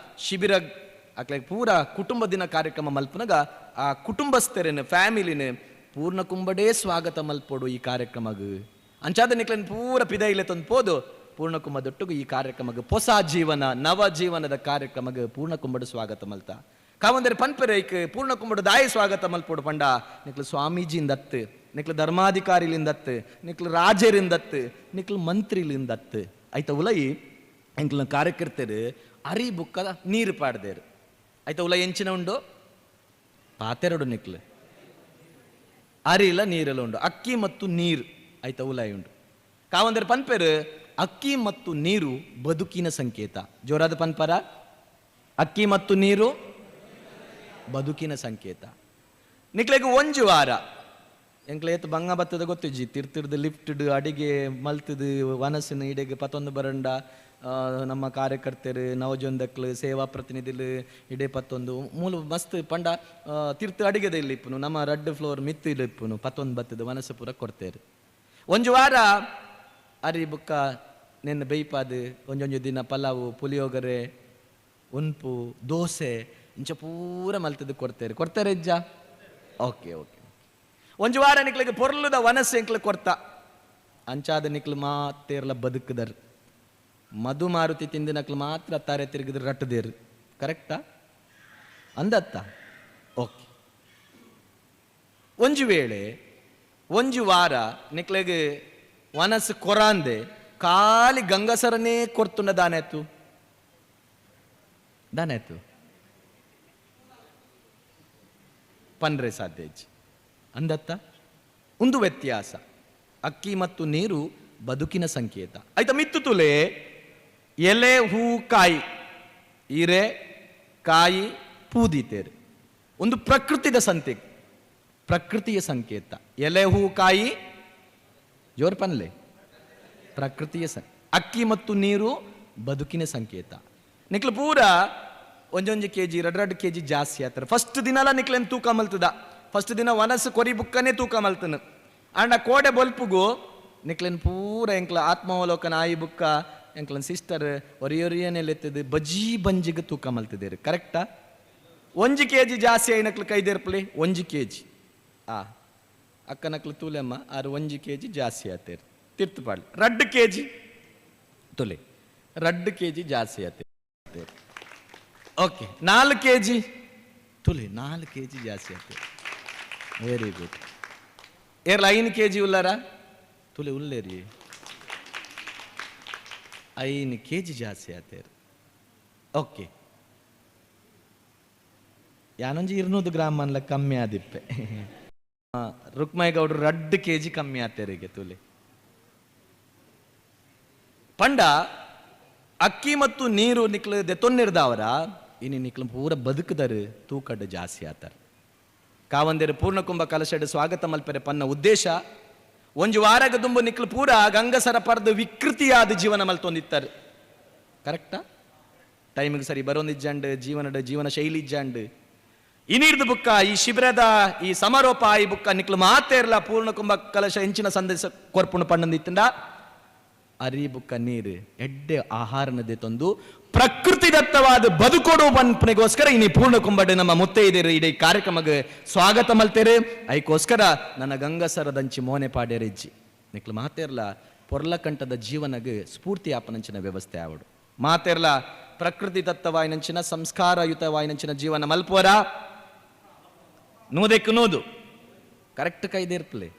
ಶಿಬಿರ ಅಕ್ಲೆ ಪೂರ ಕುಟುಂಬ ದಿನ ಕಾರ್ಯಕ್ರಮ ಮಲ್ಪನಾಗ ಆ ಕುಟುಂಬಸ್ಥರೇನು ಫ್ಯಾಮಿಲಿನ ಪೂರ್ಣಕುಂಭಡೇ ಸ್ವಾಗತ ಮಲ್ಪೋಡು ಈ ಕಾರ್ಯಕ್ರಮಗ ಅಂಚಾದ ನಿಕ್ಲನ್ ಪೂರ ಪಿದೈಲೆ ತಂದು ಪೋದು ಪೂರ್ಣಕುಂಭದೊಟ್ಟಿಗೂ ಈ ಕಾರ್ಯಕ್ರಮಗ ಹೊಸ ಜೀವನ ನವ ಜೀವನದ ಕಾರ್ಯಕ್ರಮಗ ಪೂರ್ಣಕುಂಭಡು ಸ್ವಾಗತ ಮಲ್ತ ಕಾವಂದರೆ ಪನ್ಪೆರೈಕ್ ಪೂರ್ಣಕುಂಭಡು ದಾಯಿ ಸ್ವಾಗತ ಮಲ್ಪೋಡು ಪಂಡ ನಿಕ್ಲು ಸ್ವಾಮೀಜಿಯಿಂದತ್ತು ನಿಕ್ಲು ಧರ್ಮಾಧಿಕಾರಿಲಿಂದತ್ತು ನಿಕ್ಲು ರಾಜರಿಂದತ್ತು ನಿಕ್ಲು ಮಂತ್ರಿಲಿಂದತ್ತು ಆಯ್ತ ಉಲಯಿ ಎಂಕ್ಲ ಕಾರ್ಯಕರ್ತರು ಅರಿ ಬುಕ್ಕದ ನೀರು ಪಾಡ್ದೇರು ಆಯ್ತ ಉಲ ಎಂಚಿನ ಉಂಡು ಪಾತೆರಡು ನಿಕ್ಲು ಅರಿಲ ನೀರೆಲ್ಲ ಉಂಡು ಅಕ್ಕಿ ಮತ್ತು ನೀರು ಆಯ್ತ ಉಲಾಯಿ ಉಂಡು ಕಾವಂದರ ಪನ್ಪೇರು ಅಕ್ಕಿ ಮತ್ತು ನೀರು ಬದುಕಿನ ಸಂಕೇತ ಜೋರಾದ ಪನ್ಪರ ಅಕ್ಕಿ ಮತ್ತು ನೀರು ಬದುಕಿನ ಸಂಕೇತ ನಿಕ್ಲೆಗೆ ಒಂಜು ವಾರ ಎಂಕ್ಲೇತ್ ಬಂಗ ಬತ್ತದ ಗೊತ್ತಿಜ್ಜಿ ತಿರ್ತಿರ್ದು ಲಿಫ್ಟ್ ಅಡಿಗೆ ಮಲ್ತದು ವನಸ್ಸಿನ ಇಡೆಗೆ ಪತ್ತೊಂದು ಬರಂಡ ನಮ್ಮ ಕಾರ್ಯಕರ್ತರು ನವಜೊಂದಕ್ಲು ಸೇವಾ ಪ್ರತಿನಿಧಿಲು ಇಡೇ ಪತ್ತೊಂದು ಮೂಲ ಮಸ್ತ್ ಪಂಡ ತಿರ್ತು ಅಡಿಗೆದ ಇಲ್ಲಿ ಇಪ್ಪುನು ನಮ್ಮ ರಡ್ ಫ್ಲೋರ್ ಮಿತ್ತು ಇಲ್ಲಿ ಇಪ್ಪುನು ಪತ್ತೊಂದು ಬತ್ತದ ವನಸ್ಸು ಪೂರ ಕೊಡ್ತೇರು ಒಂಜು ವಾರ ಅರಿ ಬುಕ್ಕ ನೆನ್ನ ಬೇಯ್ಪಾದು ಒಂಜೊಂಜು ದಿನ ಪಲಾವು ಪುಲಿಯೋಗರೆ ಉನ್ಪು ದೋಸೆ ಇಂಚ ಪೂರ ಮಲ್ತದ್ದು ಕೊಡ್ತಾರೆ ಇಜ್ಜ ಓಕೆ ಒಂಜು ವಾರ ನಿಕ್ಲಿಗೆ ಪೊರ್ಲುದ ವನಸ್ಸು ಎಂಕ್ಲು ಕೊಡ್ತಾ ಅಂಚಾದ ನಿಕ್ಲು ಮಾತೇರ್ಲ ಬದುಕದರ್ ಮಧು ಮಾರುತಿ ತಿಂದಿನಕ್ಲು ಮಾತ್ರ ತಾರೆ ತಿರುಗಿದ್ರು ರಟ್ಟದೇರು ಕರೆಕ್ಟಾ ಅಂದತ್ತ ಓಕೆ ಒಂಜು ವೇಳೆ ಒಂಜು ವಾರ ನಿಕ್ಲೆಗೆ ವನಸ್ಸು ಕೊರಾಂದೆ ಖಾಲಿ ಗಂಗಸರನೇ ಕೊರ್ತುಂಡ ದಾನೆತ್ತು ಪನ್ರೆ ಸಾಧ್ಯ ಅಂದತ್ತ ಒಂದು ವ್ಯತ್ಯಾಸ ಅಕ್ಕಿ ಮತ್ತು ನೀರು ಬದುಕಿನ ಸಂಕೇತ ಆಯ್ತಾ ಮಿತ್ತು ತುಲೆ ಎಲೆ ಹೂ ಕಾಯಿ ಈರೆ ಕಾಯಿ ಪೂದಿತೇರು ಒಂದು ಪ್ರಕೃತಿಯ ಸಂಕೇತ ಎಲೆ ಹೂ ಕಾಯಿ ಜೋರ್ ಪನ್ಲೆ ಪ್ರಕೃತಿಯ ಅಕ್ಕಿ ಮತ್ತು ನೀರು ಬದುಕಿನ ಸಂಕೇತ ನಿಕ್ಲು ಪೂರ ಒಂಜೊಂಜು ಕೆಜಿ 2 ಕೆಜಿ ಜಾಸ್ತಿ ಆತಾರೆ ಫಸ್ಟ್ ದಿನ ನಿಕ್ಲೇನು ತೂಕ ಮಲ್ತದ ಫಸ್ಟ್ ದಿನ ವನಸ್ಸು ಕೊರಿ ಬುಕ್ಕನೇ ತೂಕ ಮಲ್ತನು ಅಂಡ ಕೋಡೆ ಬೊಲ್ಪುಗು ನಿಕ್ಲೇನು ಪೂರ ಎಂಕ್ಲ ಆತ್ಮಾವಲೋಕನ ಆಯಿ ಬುಕ್ಕ ಎಂಕ್ಲನ್ ಸಿಸ್ಟರ್ ಒರಿಯೊರಿಯನೆಲೆತ್ತದು ಬಜ್ಜಿ ಬಂಜಿಗೆ ತೂಕ ಮಲ್ತಿದ್ದೀರಿ ಕರೆಕ್ಟಾ 1 ಕೆಜಿ ಜಾಸ್ತಿ ಐನಕ್ಲು ಕೈದೇರ್ಪಲಿ 1 ಕೆಜಿ ಅಕ್ಕನಕ್ಲು ತೂಲೆಮ್ಮ 1 ಕೆಜಿ ಜಾಸ್ತಿ ಆತೇರಿ ತಿರ್ತುಪಾಡಿ 2 ಕೆಜಿ ತುಲೆ 2 ಕೆಜಿ ಜಾಸ್ತಿ ಆತೇರಿ ಓಕೆ 4 kg ತುಲೆ 4 kg ಜಾಸ್ತಿ ಆಗ್ತದೆ. Very good. ಏರ್ಲ 5 kg ಉಲ್ಲಾರ ತುಲೆ ಉಲ್ಲೇರಿ 5 kg ಜಾಸ್ತಿ ಆತೇರು. ಓಕೆ ಯಾನೊಂಜಿ 200 ಗ್ರಾಮ್ ಅನ್ಲ ಕಮ್ಮಿ ಆದಿಪ್ಪೆ. ರುಕ್ಮೈ ಗೌಡ್ರು 2 kg ಕಮ್ಮಿ ಆತೇರಿಗೆ ತುಲೆ. ಪಂಡ ಅಕ್ಕಿ ಮತ್ತು ನೀರು ನಿಕ್ಲು ದೆತ್ತೊನ್ನಿರ್ದವರ ಇನ್ನು ನಿಕ್ಲು ಪೂರ ಬದುಕದರು ತೂಕಡ್ಡ ಜಾಸ್ತಿ ಆತಾರ. ಕಾವಂದೇರು ಪೂರ್ಣಕುಂಭ ಕಲಶಡ್ ಸ್ವಾಗತ ಮಲ್ಪರೆ ಪನ್ನ ಉದ್ದೇಶ ಒಂಜು ವಾರಗ ದುಂಬು ನಿಕ್ಲು ಪೂರ ಗಂಗಸರ ಪರ್ದು ವಿಕೃತಿಯಾದ ಜೀವನ ಮಲ್ತೊಂದಿತ್ತಾರೆ. ಕರೆಕ್ಟಾ? ಟೈಮಿಗೆ ಸರಿ ಬರೋಂದಿಜ್ಜಂಡ್ ಜೀವನ ಶೈಲಿ ಇಜ್ಜಂಡ್ ಇನಿರ್ದು ಬುಕ್ಕ ಈ ಶಿಬಿರದ ಈ ಸಮಾರೋಪ ಈ ಬುಕ್ಕ ನಿಕ್ಲು ಮಾತೇರ್ಲ ಪೂರ್ಣಕುಂಭ ಕಲಶ ಹೆಂಚಿನ ಸಂದೇಶ ಕೊರ್ಪುಣ ಪಣ್ಣಂದಿತ್ತಂಡ ಅರಿ ಬುಕ್ಕ ನೀರು ಎಡ್ಡೆ ಆಹಾರನದೇ ತಂದು ಪ್ರಕೃತಿ ದತ್ತವಾದ ಬದುಕೋಡು ಪನ್ಪನೆಗೋಸ್ಕರ ಇನಿ ಪೂರ್ಣ ಕುಂಬಡ್ ನಮ್ಮ ಮುತ್ತೈದೇರು ಇಡೀ ಕಾರ್ಯಕ್ರಮಕ್ಕೆ ಸ್ವಾಗತ ಮಲ್ತೇರು. ಐಕೋಸ್ಕರ ನನ್ನ ಗಂಗಸರದಂಚಿ ಮೋನೆ ಪಾಡ್ಯರಿಜ್ಜಿ ನಿಕ್ಲು ಮಾತೇರ್ಲ ಪೊರ್ಲಕಂಠದ ಜೀವನಗೆ ಸ್ಫೂರ್ತಿ ಆಪನಂಚಿನ ವ್ಯವಸ್ಥೆ ಆವಡು. ಮಾತೇರ್ಲ ಪ್ರಕೃತಿ ದತ್ತವಾಯಿನಂಚಿನ ಸಂಸ್ಕಾರಯುತವಾಯಿನಂಚಿನ ಜೀವನ ಮಲ್ಪೋರ ನೂದೆಕ್ಕು ನೂದು ಕರೆಕ್ಟ್ ಕೈದೇರ್ಪಲೆ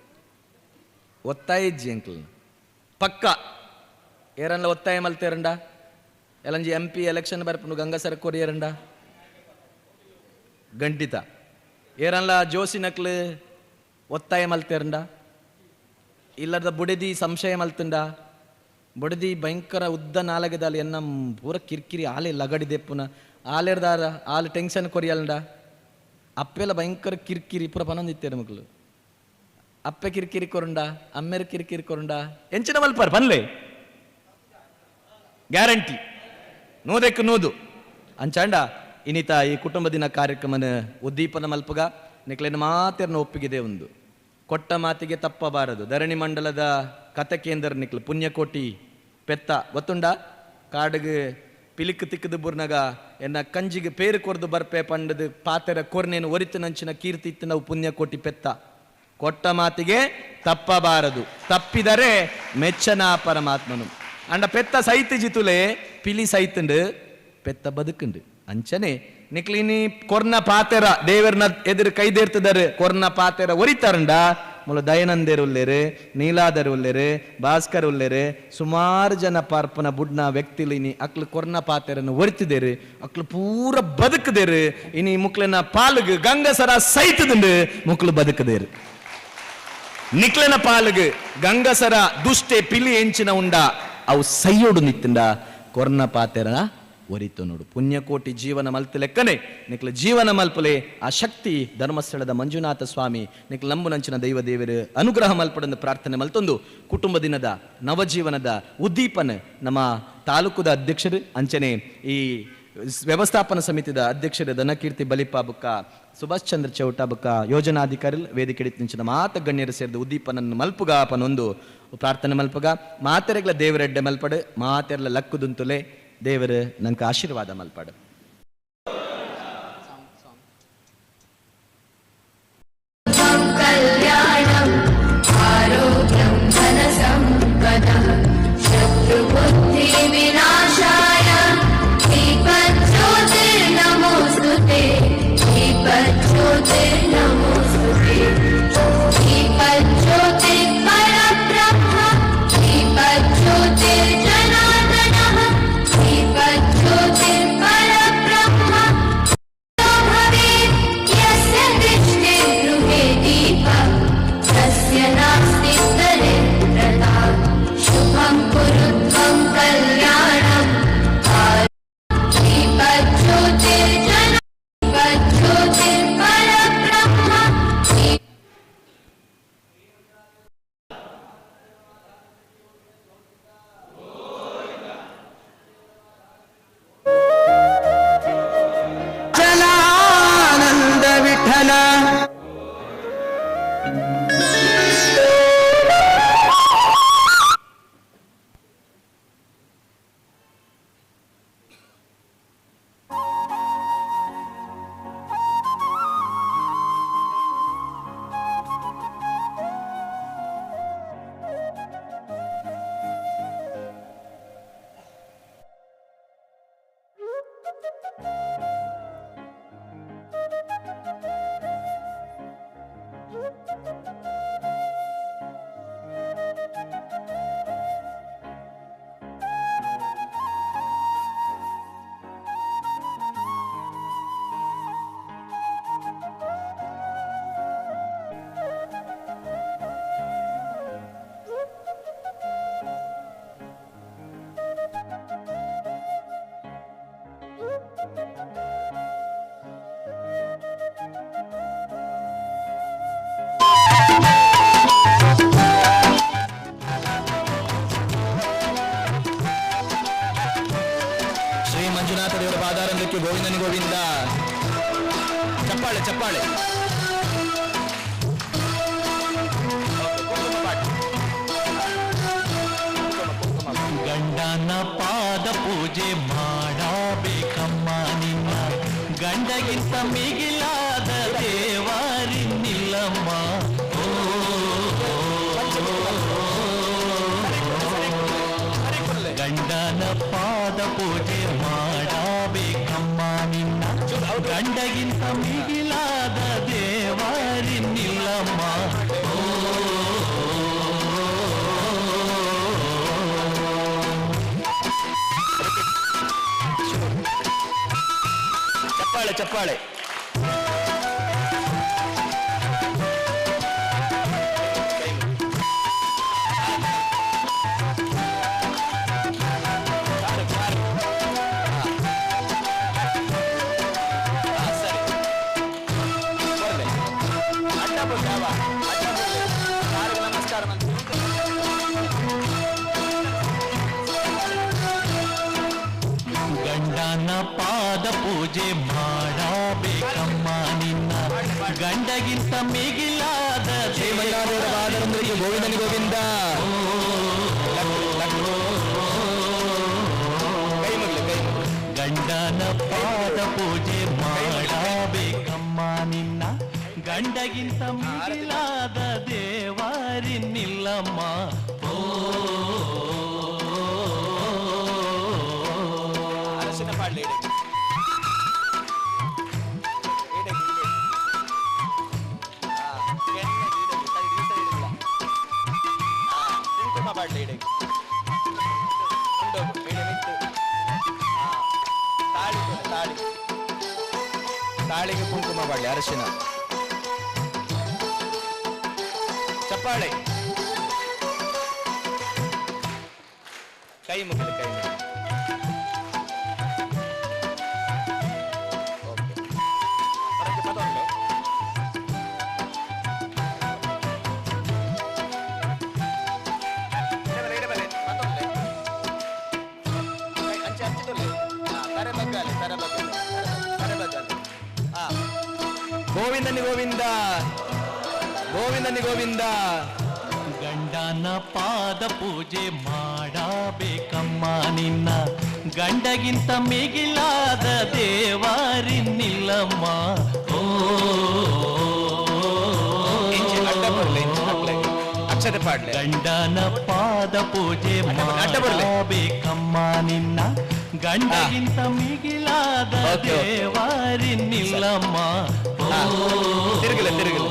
ಒತ್ತಾಯ ಇಜ್ಜಿ ಅಂಕಲ್ ಪಕ್ಕ ಏರನ್ಲ ಒತ್ತಾಯ ಮಲ್ತೇರಂಡ ಎಲ್ಲಂಜಿ MP ಎಲೆಕ್ಷನ್ ಬರ್ಪುನು ಗಂಗಸರ ಕೊರಿಯರಂಡ ಗಂಟಿತ ಏರನ್ಲ ಜೋಸಿ ನಕ್ಲು ಒತ್ತಾಯ ಮಲ್ತೇರಂಡ ಇಲ್ಲದ ಬುಡದಿ ಸಂಶಯ ಮಲ್ತಂಡ ಬುಡದಿ ಭಯಂಕರ ಉದ್ದ ನಾಲಗದಲ್ಲಿ ಎನ್ನ ಪೂರ ಕಿರಿಕಿರಿ ಆಲೆ ಲಗಡಿದೆ ಪುನ ಆಲೆರ್ದಾರ ಆಲೆ ಟೆನ್ಷನ್ ಕೊರಿಯಲ್ಡ ಅಪ್ಪೆಲ್ಲ ಭಯಂಕರ ಕಿರಿಕಿರಿ ಪೂರ ಪನೊಂದಿತ್ತೇರು ಮಕ್ಕಳು ಅಪ್ಪೆ ಕಿರಿಕಿರಿ ಕೊರಂಡ ಅಮ್ಮೆರ ಕಿರಿಕಿರಿ ಕೊರಂಡ ಎಂಚಿನ ಮಲ್ಪಾರ ಪನ್ಲೆ ಗ್ಯಾರಂಟಿ ನೂದೆಕ್ಕು ನೂದು ಅಂಚಾಂಡ ಇನಿತ ಈ ಕುಟುಂಬ ದಿನ ಕಾರ್ಯಕ್ರಮನ ಉದ್ದೀಪನ ಮಲ್ಪಗ ನಿಕ್ಲೇನ ಮಾತೆರ್ನ ಒಪ್ಪಿಗಿದೆ ಒಂದು ಕೊಟ್ಟ ಮಾತಿಗೆ ತಪ್ಪಬಾರದು. ಧರಣಿ ಮಂಡಲದ ಕಥೆ ಕೇಂದ್ರ ನಿಕ್ಲು ಪುಣ್ಯಕೋಟಿ ಪೆತ್ತ ಗೊತ್ತುಂಡ ಕಾಡಿಗೆ ಪಿಲಿಕ್ ತಿಕ್ಕದು ಬುರ್ನಗ ಎನ್ನ ಕಂಜಿಗೆ ಪೇರು ಕೊರ್ದು ಬರ್ಪೆ ಪಂಡದು ಪಾತೆರ ಕೊರ್ನೇನು ಒರಿತು ನಂಚಿನ ಕೀರ್ತಿ ಇತ್ತು ನಾವು ಪುಣ್ಯಕೋಟಿ ಪೆತ್ತ. ಕೊಟ್ಟ ಮಾತಿಗೆ ತಪ್ಪಬಾರದು, ತಪ್ಪಿದರೆ ಮೆಚ್ಚನ ಪರಮಾತ್ಮನು ಅಂಡ ಪೆತ್ತ ಸೈತ್ ಜಿತುಲೆ ಪಿಲಿ ಸೈತಂಡು ಪೆತ್ತ ಬದುಕುಂಡು ಅಂಚನೆ ನಿಕ್ಲಿನಿ ಕೊರ್ನ ಪಾತೆರ ದೇವರನ ಎದುರು ಕೈದೇರ್ತದಾರೆ ಕೊರ್ನ ಪಾತೆರ ಒರಿತಾರಂಡ ಮುಲ ದಯಾನಂದೇರು ಉಲ್ಲೇರು ನೀಲಾದರು ಉಲ್ಲೇರು ಭಾಸ್ಕರ್ ಉಲ್ಲೇರು ಸುಮಾರು ಜನ ಪಾರ್ಪನ ಬುಡ್ನ ವ್ಯಕ್ತಿಲಿನಿ ಅಕ್ಲು ಕೊರ್ನ ಪಾತೆರನ್ನು ಒರಿತಿದೇರು ಅಕ್ಲು ಪೂರ ಬದುಕದೇರು ಇನಿ ಮುಕ್ಲಿನ ಪಾಲುಗು ಗಂಗಸರ ಸೈತದುಂಡು ಮುಕ್ಲು ಬದುಕದೇರು ನಿಕ್ಲನ ಪಾಲುಗು ಗಂಗಸರ ದುಷ್ಟೆ ಪಿಲಿ ಎಂಚಿನ ಉಂಡ ಅವು ಸೈಯೋಡು ನಿತ್ತಿಂದ ಕೊರ್ನ ಪಾತೆರ ಒರಿತು ನೋಡು. ಪುಣ್ಯಕೋಟಿ ಜೀವನ ಮಲ್ತು ಲೆಕ್ಕನೆ ನಿಕ್ಲ ಜೀವನ ಮಲ್ಪಲೆ ಆ ಶಕ್ತಿ ಧರ್ಮಸ್ಥಳದ ಮಂಜುನಾಥ ಸ್ವಾಮಿ ನಿಕ್ಲ ನಂಬುನಂಚಿನ ದೈವ ದೇವರು ಅನುಗ್ರಹ ಮಲ್ಪಡಂದು ಪ್ರಾರ್ಥನೆ ಮಲ್ತೊಂದು ಕುಟುಂಬ ದಿನದ ನವಜೀವನದ ಉದ್ದೀಪನ ನಮ್ಮ ತಾಲೂಕುದ ಅಧ್ಯಕ್ಷರು ಅಂಚನೆ ಈ ವ್ಯವಸ್ಥಾಪನಾ ಸಮಿತಿದ ಅಧ್ಯಕ್ಷರು ಧನಕೀರ್ತಿ ಬಲಿಪ ಬುಕ್ಕ ಸುಭಾಷ್ ಚಂದ್ರ ಚೌಟ ಬುಕ್ಕ ಯೋಜನಾಧಿಕಾರಿ ವೇದಿಕೆ ನಿಂಚಿನ ಮಾತ ಗಣ್ಯರು ಸೇರಿದ ಉದ್ದೀಪನನ್ನು ಮಲ್ಪುಗ ಪನೊಂದು ಪ್ರಾರ್ಥನೆ ಮಲ್ಪಗ ಮಾತೆರೆಗ್ಲ ದೇವರೆಡ್ಡೆ ಮಲ್ಪಡು ಮಾತೆರ್ಲ ಲಕ್ಕುದುಂತುಲೆ ದೇವರು ನಂಗೆ ಆಶೀರ್ವಾದ ಮಲ್ಪಾಡು. Para ಮಂಜುನಾಥ ದೇವರ ಪಾದಾರಂಭಕ್ಕೆ ಗೋವಿಂದನಿ ಗೋವಿಂದ. ಚಪ್ಪಾಳೆ ಚಪ್ಪಾಳೆ. ಗಂಡನ ಪಾದ ಪೂಜೆ ಮಾಡಬೇಕಮ್ಮ ನಿನ್ನ, ಗಂಡಗಿಂತ ಮಿಗಿಲಾದ ದೇವರಿನ್ನಿಲ್ಲಮ್ಮ. ಗಂಡನ ಪಾದ ಪೂಜೆ ಮಾಡಬೇಕಮ್ಮ ನಿನ್ನ, ಗಂಡಗಿಂತ ಮಿಗಿಲಾದ ದೇವರಿನ್ನಿಲ್ಲಮ್ಮ. ಚಪ್ಪಾಳೆ ಚಪ್ಪಾಳೆ. ಗಂಡನ ಪಾದ ಪೂಜೆ ಮಾಡಬೇಕಮ್ಮ ನಿನ್ನ, ಗಂಡಗಿಂತ ಮಿಗಿಲಾದ ದೇವರ ಪಾದಾರಂಭಕ್ಕೆ ಗೋವಿಂದನಿ ಗೋವಿಂದ. ಗಂಡನ ಪಾದ ಪೂಜೆ ಮಾಡಬೇಕಮ್ಮ ನಿನ್ನ, ಗಂಡಗಿಂತ ಮಿಗಿಲಾದ ದೇವರಿನ್ನಿಲ್ಲಮ್ಮ. ಅರಸಿನ ಪಾಡ್ಲೆ ಕುಂಕುಮ ಪಾಡ್ಲೆ ಇಡೆ ತಾಳಿ ತಾಳಿ ತಾಳಿಗೆ ಕುಂಕುಮ ಪಾಡ್ಲೆ ಅರಸಿನ. ಚಪ್ಪಾಳೆ. ಕೈ ಮುಗಿದು ಕೈ ಮುಗಿದು. ಗೋವಿಂದನಿ ಗೋವಿಂದ ಗೋವಿಂದನಿ ಗೋವಿಂದ. ಗಂಡನ ಪಾದ ಪೂಜೆ ಮಾಡಬೇಕಮ್ಮ ನಿನ್ನ, ಗಂಡಗಿಂತ ಮಿಗಿಲಾದ ದೇವರಿನ್ನಿಲ್ಲಮ್ಮ. ಅಕ್ಷತೆ ಪಾಡ್ಲೆ. ಗಂಡನ ಪಾದ ಪೂಜೆ ಮಾಡಬೇಕಮ್ಮ ನಿನ್ನ, ಗಂಡಗಿಂತ ಮಿಗಿಲಾದ ದೇವರಿನ್ನಿಲ್ಲಮ್ಮ. ತಿರುಗಿಲ್ಲ ತಿರುಗಿಲ್ಲ.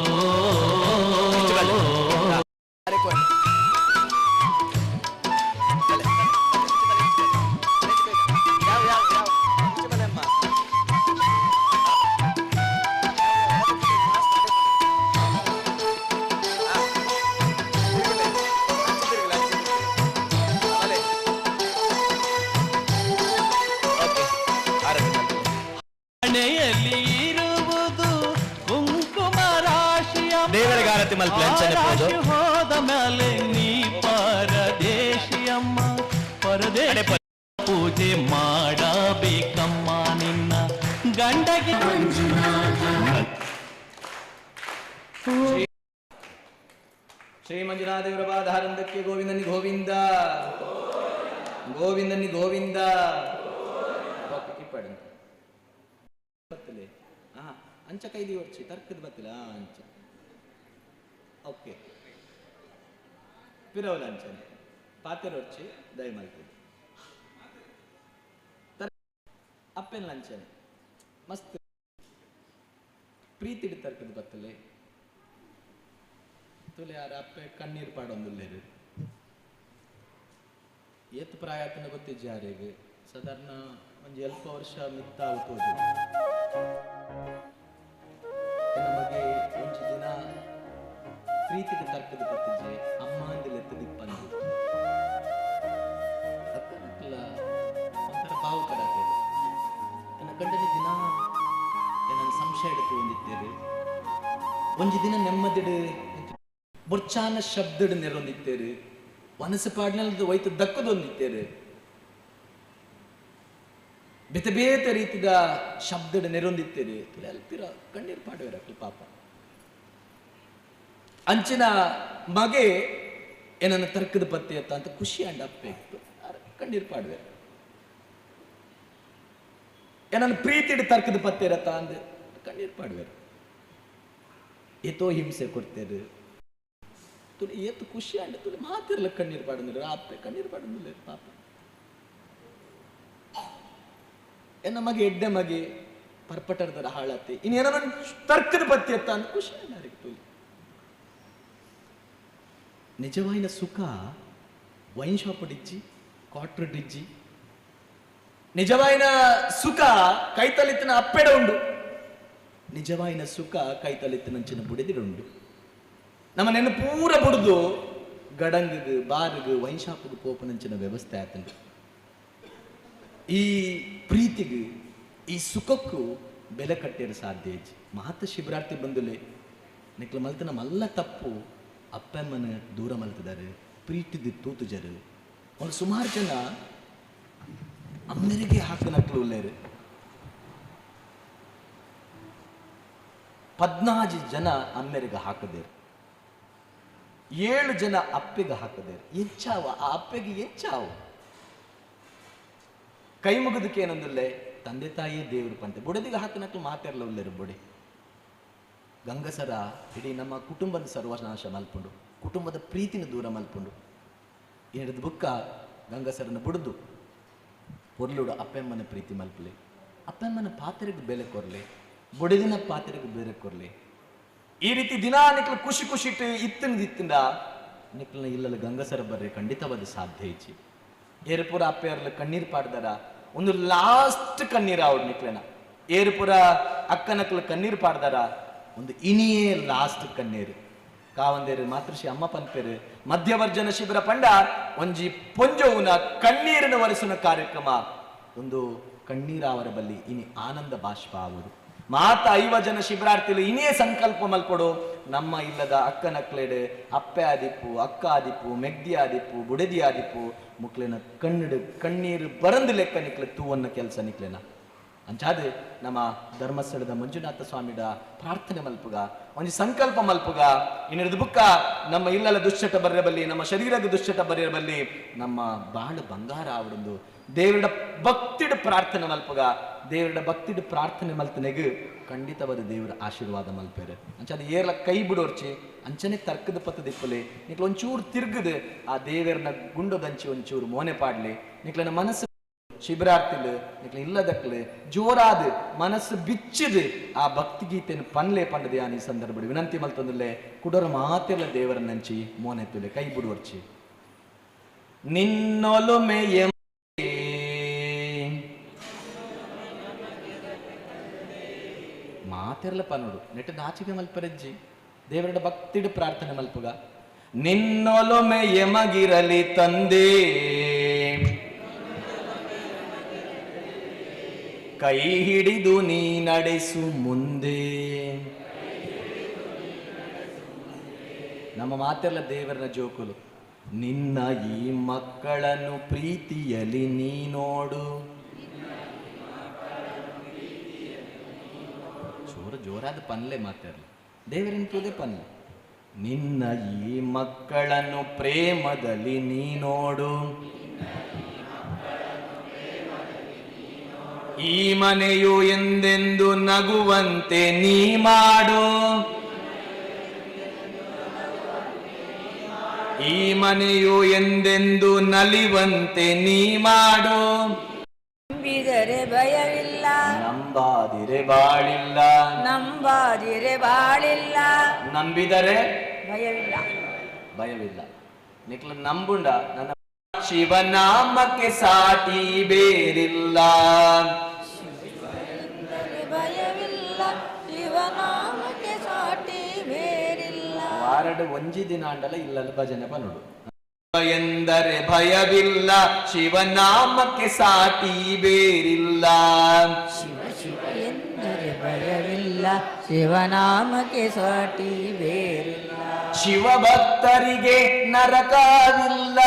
ಮನೆಯಲ್ಲಿ ಇರುವುದು ಕುಂಕುಮ ರಾಶಿಯ, ದೇವರಿಗೆ ಆರತಿ ಮಲ್ಪಲೆ ಹೋದ ಮೇಲೆ ನೀ ಪರದೇಶಿಯಮ್ಮ. ಪರದೇಶ ಪೂಜೆ ಮಾಡಬೇಕಮ್ಮ ನಿನ್ನ, ಗಂಡಗೆ ಶ್ರೀ ಮಂಜುನಾಥ ದೇವರ ಪಾದಾರಂಭಕ್ಕೆ ಗೋವಿಂದನಿ ಗೋವಿಂದ ಗೋವಿಂದನಿ ಗೋವಿಂದ. ಕಿಪ್ಪಡಿ ಬತ್ತಲೆ ಅಂಚ ಕೈದಿ ಹೊಡ್ಸಿ ತರ್ಕದ ಬತ್ತಿಲ್ಲ ಅಂಚ. ಓಕೆ ಪಿರವಲ ಅಂಚನೆ ಪಾತ್ರೆ ಹೊಡ್ಸಿ ದಯ ಮಾಡ್ತೀವಿ ಅಪ್ಪೆಲ್ಲ ಅಂಚನೆ ಮಸ್ತ್ ಪ್ರೀತಿ ತರ್ಕದ ಬತ್ತಲೆ ತುಲೆ ಯಾರ ಅಪ್ಪೆ ಕಣ್ಣೀರು ಪಾಡೊಂದುಲ್ಲೇರು ಏತ್ ಪ್ರಾಯತನ ಗೊತ್ತಿಜ್ಜಿ ಯಾರಿಗೆ ಸಾಧಾರಣ ಒಂದು ಅಲ್ಪ ವರ್ಷ ಮಿತ್ತ ಆಗುತ್ತೋದು ನಮಗೆ ಒಂಚು ದಿನ ಪ್ರೀತಿಗೆ ತರ್ಕದ ಗೊತ್ತಿಜ್ಜಿ ಅಮ್ಮ ಅಂದಿಲ್ಲ ಎತ್ತದಿಪ್ಪಂದು ಅಕ್ಕನಕ್ಕಲ್ಲ ಒಂಥರ ಬಾವು ಕಡತೆ ನನ್ನ ಗಂಡನ ದಿನ ನನ್ನ ಸಂಶಯ ಹಿಡಿತು ಹೊಂದಿದ್ದೇವೆ ಒಂಜಿ ದಿನ ನೆಮ್ಮದಿಡು ಬೊರ್ಚಾನ ಶಬ್ದಡು ನೆರೊಂದಿತ್ತೇರು ವನಸ ಪಾಡ್ನಲ್ದು ವೈತು ದಕ್ಕದೊಂದಿತ್ತೇರು ಬೇತೆ ಬೇತೆ ರೀತಿದ ಶಬ್ದದ ನೆರೊಂದಿತ್ತೇರಿ ಅಲ್ಪಿರ ಕಣ್ಣೀರು ಪಾಡುವೆರ ಪಾಪ ಅಂಚಿನ ಮಗೆ ಏನನ್ನ ತರ್ಕದ ಪತ್ತೆ ಅತ್ತ ಅಂತ ಖುಷಿ ಅಂಡ ಅಪ್ಪೆ ಇತ್ತು ಕಣ್ಣೀರು ಪಾಡುವೆ ಏನನ್ನ ಪ್ರೀತಿಡ್ ತರ್ಕದ ಪತ್ತೆ ಇರತ್ತ ಅಂದ ಕಣ್ಣೀರು ಪಾಡುವೆ ಏತೋ ಹಿಂಸೆ ಕೊಡ್ತೇರು ತುಳು ಏತು ಖುಷಿ ಅಂಡ ತುಳು ಮಾತಿರ್ಲ ಕಣ್ಣೀರು ಪಾಡುದಿಲ್ಲ ಅಪ್ಪೆ ಕಣ್ಣೀರು ಪಾಡುದಿಲ್ಲ ಪಾಪ ಎನ್ನ ಮಗೆ ಎಡ್ಡೆ ಮಗೆ ಪರ್ಪಟರ್ದರ ಹಾಳತ್ತೆ ಇನ್ನೇನೋ ತರ್ಕದ ಪತ್ತೆ ಅತ್ತ ಅಂತ ಖುಷಿ ಅಂಡ ತುಳು ನಿಜವಾಯಿನ ಸುಖ ವೈನ್ ಶಾಪ್ ಡಿಜ್ಜಿ ಕ್ವಾರ್ಟರ್ ಡಿಜ್ಜಿ ನಿಜವಾಯಿನ ಸುಖ ಕೈತಲಿತ್ತಿನ ಅಪ್ಪೆಡ ಉಂಡು ನಿಜವಾಯಿನ ಸುಖ ಕೈತಲಿತ್ತಿನಂಚಿನ ಬುಡಿದಿಡುಂಡು ನಮ್ಮ ನೆನ ಪೂರ ಬುಡ್ದು ಗಡಂಗಗ್ ಬಾರ್ಗ್ ವೈನ್ ಶಾಪ್ಗೆ ಪೋಪನಂಚಿನ ವ್ಯವಸ್ಥೆ ಆತಂಡು ಈ ಪ್ರೀತಿಗೆ ಈ ಸುಖಕ್ಕೂ ಬೆಲೆ ಕಟ್ಟೇರು ಸಾಧ್ಯ ಮಾತ ಶಿವರಾತ್ರಿ ಬಂದುಲೆ ನಿಕ್ಲ ಮಲ್ತನ ಮಲ್ಲ ತಪ್ಪು ಅಪ್ಪಮ್ಮನ ದೂರ ಮಲ್ತಿದ್ದಾರೆ ಪ್ರೀತಿದ್ದು ತೂತುಜರು ಒಂದು ಸುಮಾರು ಜನ ಅಮ್ಮೆರಿಗೆ ಹಾಕನಕ್ಲು ಉಳ್ಳೇರು 14 ಜನ ಅಮ್ಮೆರಿಗೆ ಹಾಕದೇರು 7 ಜನ ಅಪ್ಪೆಗೆ ಹಾಕದೇರು ಹೆಚ್ಚಾವ ಆ ಅಪ್ಪೆಗೆ ಹೆಚ್ಚಾವು ಕೈ ಮುಗಿದಕ್ಕೆ ಏನಂದಿಲ್ಲೇ ತಂದೆ ತಾಯಿಯೇ ದೇವರು ಪಂತೆ ಬುಡದಿಗೆ ಹಾಕನಕ್ಲು ಮಾತಾಡಲ್ಲ ಉಳ್ಳೇರು ಬುಡಿ ಗಂಗಸರ ಇಡೀ ನಮ್ಮ ಕುಟುಂಬದ ಸರ್ವನಾಶ ಮಲ್ಪುಂಡು ಕುಟುಂಬದ ಪ್ರೀತಿನ ದೂರ ಮಲ್ಪುಂಡು ಹಿಡಿದು ಬುಕ್ಕ ಗಂಗಸರನ್ನು ಬುಡ್ದು ಪೊರ್ಲುಡು ಅಪ್ಪೆಮ್ಮನ ಪ್ರೀತಿ ಮಲ್ಪಲೆ ಅಪ್ಪೆಮ್ಮನ ಪಾತ್ರೆಗೆ ಬೆಲೆ ಕೊರ್ಲೆ ಬುಡದಿನ ಪಾತ್ರೆಗೆ ಬೇರೆ ಕೊರ್ಲೆ ಈ ರೀತಿ ದಿನಾ ನಿಕ್ಲು ಖುಷಿ ಖುಷಿ ಇತ್ತಿಂದ ನಿಕ್ಲನ ಇಲ್ಲಲ್ಲ ಗಂಗಸರ ಬರ್ರೆ ಖಂಡಿತವಾದ ಸಾಧ್ಯ ಇಚ್ಚಿ ಏರುಪುರ ಅಪ್ಪೆಯರ್ಲ ಕಣ್ಣೀರು ಪಾಡ್ದಾರ ಒಂದು ಲಾಸ್ಟ್ ಕಣ್ಣೀರ ಅವ್ರು ನಿಕ್ಲೆನ ಏರುಪುರ ಅಕ್ಕನಕ್ಲು ಕಣ್ಣೀರು ಪಾಡ್ದಾರ ಒಂದು ಇನಿಯೇ ಲಾಸ್ಟ್ ಕಣ್ಣೀರು ಕಾವಂದೇರು ಮಾತೃಶ್ರೀ ಅಮ್ಮ ಪನ್ಪೇರು ಮಧ್ಯವರ್ಜನ ಶಿಬಿರ ಪಂಡ ಒಂಜಿ ಪೊಂಜವುನ ಕಣ್ಣೀರಿನ ಒರೆಸುನ ಕಾರ್ಯಕ್ರಮ ಒಂದು ಕಣ್ಣೀರಾವರ ಬಲ್ಲಿ ಇನಿ ಆನಂದ ಬಾಷ್ಪ ಆವರು ಮಾತ 5 ಜನ ಶಿಬಿರಾರ್ಥಿಗಳು ಇನ್ನೇ ಸಂಕಲ್ಪ ಮಲ್ಪಡು ನಮ್ಮ ಇಲ್ಲದ ಅಕ್ಕನಕ್ಲೇಡು ಅಪ್ಪೆ ಆದಿಪ್ಪು ಅಕ್ಕ ಆದಿಪ್ಪು ಮೆಗ್ದಿ ಆದಿಪ್ಪು ಬುಡದಿ ಆದಿಪ್ಪು ಮುಕ್ಲೆನ ಕಣ್ಣಿಡು ಕಣ್ಣೀರು ಬರಂದು ಲೆಕ್ಕ ನಿಕ್ಲೆ ತೂವನ್ನ ಕೆಲಸ ನಿಕ್ಲೆನ ಅಂಚಾದೆ ನಮ್ಮ ಧರ್ಮಸ್ಥಳದ ಮಂಜುನಾಥ ಸ್ವಾಮಿಡ ಪ್ರಾರ್ಥನೆ ಮಲ್ಪುಗ ಒಂದು ಸಂಕಲ್ಪ ಮಲ್ಪುಗ ಇನ್ನಿಡ್ದು ಬುಕ್ಕ ನಮ್ಮ ಇಲ್ಲಲ ದುಶ್ಚಟ ಬರ್ರೆ ನಮ್ಮ ಶರೀರದ ದುಶ್ಚಟ ಬರ್ರೆ ನಮ್ಮ ಬಾಳು ಬಂಗಾರ ಆವಡೊಂದು ದೇವರ ಭಕ್ತಿಡ ಪ್ರಾರ್ಥನೆ ಮಲ್ಪುಗ ದೇವರ ಭಕ್ತಿಡ ಪ್ರಾರ್ಥನೆ ಮಲ್ತನೆಗೆ ಖಂಡಿತವಾದ ದೇವರ ಆಶೀರ್ವಾದ ಮಲ್ಪೇರೆ ಅಂಚಾದ ಏರ್ಲ ಕೈ ಬಿಡೋರ್ಚಿ ಅಂಚನೆ ತರ್ಕದ ಪತ್ತ ದಿಪ್ಪಲೆ ನಿಕ್ಲ ಒಂಚೂರು ತಿರ್ಗದು ಆ ದೇವರನ್ನ ಗುಂಡೋದಂಚಿ ಒಂಚೂರು ಮೋನೆ ಪಾಡ್ಲಿ ನಿಕ್ಲನ ಮನಸ್ಸು ಶಿಬಿರಾರ್ಥಿಲು ನಿಕ್ಲ ಇಲ್ಲದಕ್ಲೆ ಜೋರಾದ ಮನಸ್ಸು ಬಿಚ್ಚದು ಆ ಭಕ್ತಿ ಗೀತೆಯನ್ನು ಪನ್ಲೆ ಪಂಡದೆ ಈ ಸಂದರ್ಭ ವಿನಂತಿ ಮಲ್ತಂದಲ್ಲೇ ಕುಡರ ಮಾತೆಲ್ಲ ದೇವರನ್ನಂಚಿ ಮೋನೆತ್ತುಲೆ ಕೈ ಬಿಡುವರ್ಚಿ ನಿನ್ನೊಲುಮೆಯ ಮಾತೆರ್ಲ ಪನ್ನೋಡು ನೆಟ್ಟ ನಾಚಿಕೆ ಮಲ್ಪರಜ್ಜಿ ದೇವರ ಭಕ್ತಿಡು ಪ್ರಾರ್ಥನೆ ಮಲ್ಪುಗ ನಿನ್ನೊಲೊಮೆ ಎಮಗಿರಲಿ ತಂದೆ ಕೈ ಹಿಡಿದು ನೀ ನಡೆಸು ಮುಂದೆ ನಮ್ಮ ಮಾತೆರ್ಲ ದೇವರನ ಜೋಕುಲು ನಿನ್ನ ಈ ಮಕ್ಕಳನ್ನು ಪ್ರೀತಿಯಲಿ ನೀ ನೋಡು ಜೋರಾದ ಪನ್ಲೆ ಮಾತಾಡಲಿ ದೇವರಿನ ತೂದೆ ಪನ್ಲೆ ನಿನ್ನ ಈ ಮಕ್ಕಳನ್ನು ಪ್ರೇಮದಲ್ಲಿ ನೀ ನೋಡು ಈ ಮನೆಯು ಎಂದೆಂದು ನಗುವಂತೆ ನೀ ಮಾಡು ಈ ಮನೆಯು ಎಂದೆಂದು ನಲಿವಂತೆ ನೀ ಮಾಡು ನಂಬಿದರೆ ಭಯವಿಲ್ಲ ನಂಬಾದಿರೆ ಬಾಳಿಲ್ಲ ನಂಬಾದಿರೆ ಬಾಳಿಲ್ಲ ನಂಬಿದರೆ ಭಯವಿಲ್ಲ ಭಯವಿಲ್ಲ ನಿಕ್ಲ ನಂಬುಂಡ ನನ್ನ ಶಿವನಾಮಕ್ಕೆ ಸಾಟಿ ಬೇರಿಲ್ಲ ಭಯವಿಲ್ಲ ಶಿವನಾಮಕ್ಕೆ ಸಾಟಿ ಬೇರಿಲ್ಲ ವಾರಡು ಒಂಜಿ ದಿನ ಅಂಡಲ ಇಲ್ಲಲ್ಲ ಭಜನೆ ಪನ್ನೋಡು ಎಂದರೆ ಭಯವಿಲ್ಲ ಶಿವನಾಮಕ್ಕೆ ಸಾಟಿ ಬೇರಿಲ್ಲ ಶಿವ ಶಿವ ಎಂದರೆ ಭಯವಿಲ್ಲ ಶಿವನಾಮಕ್ಕೆ ಸಾಟಿ ಬೇರಿಲ್ಲ ಶಿವಭಕ್ತರಿಗೆ ನರಕವಿಲ್ಲ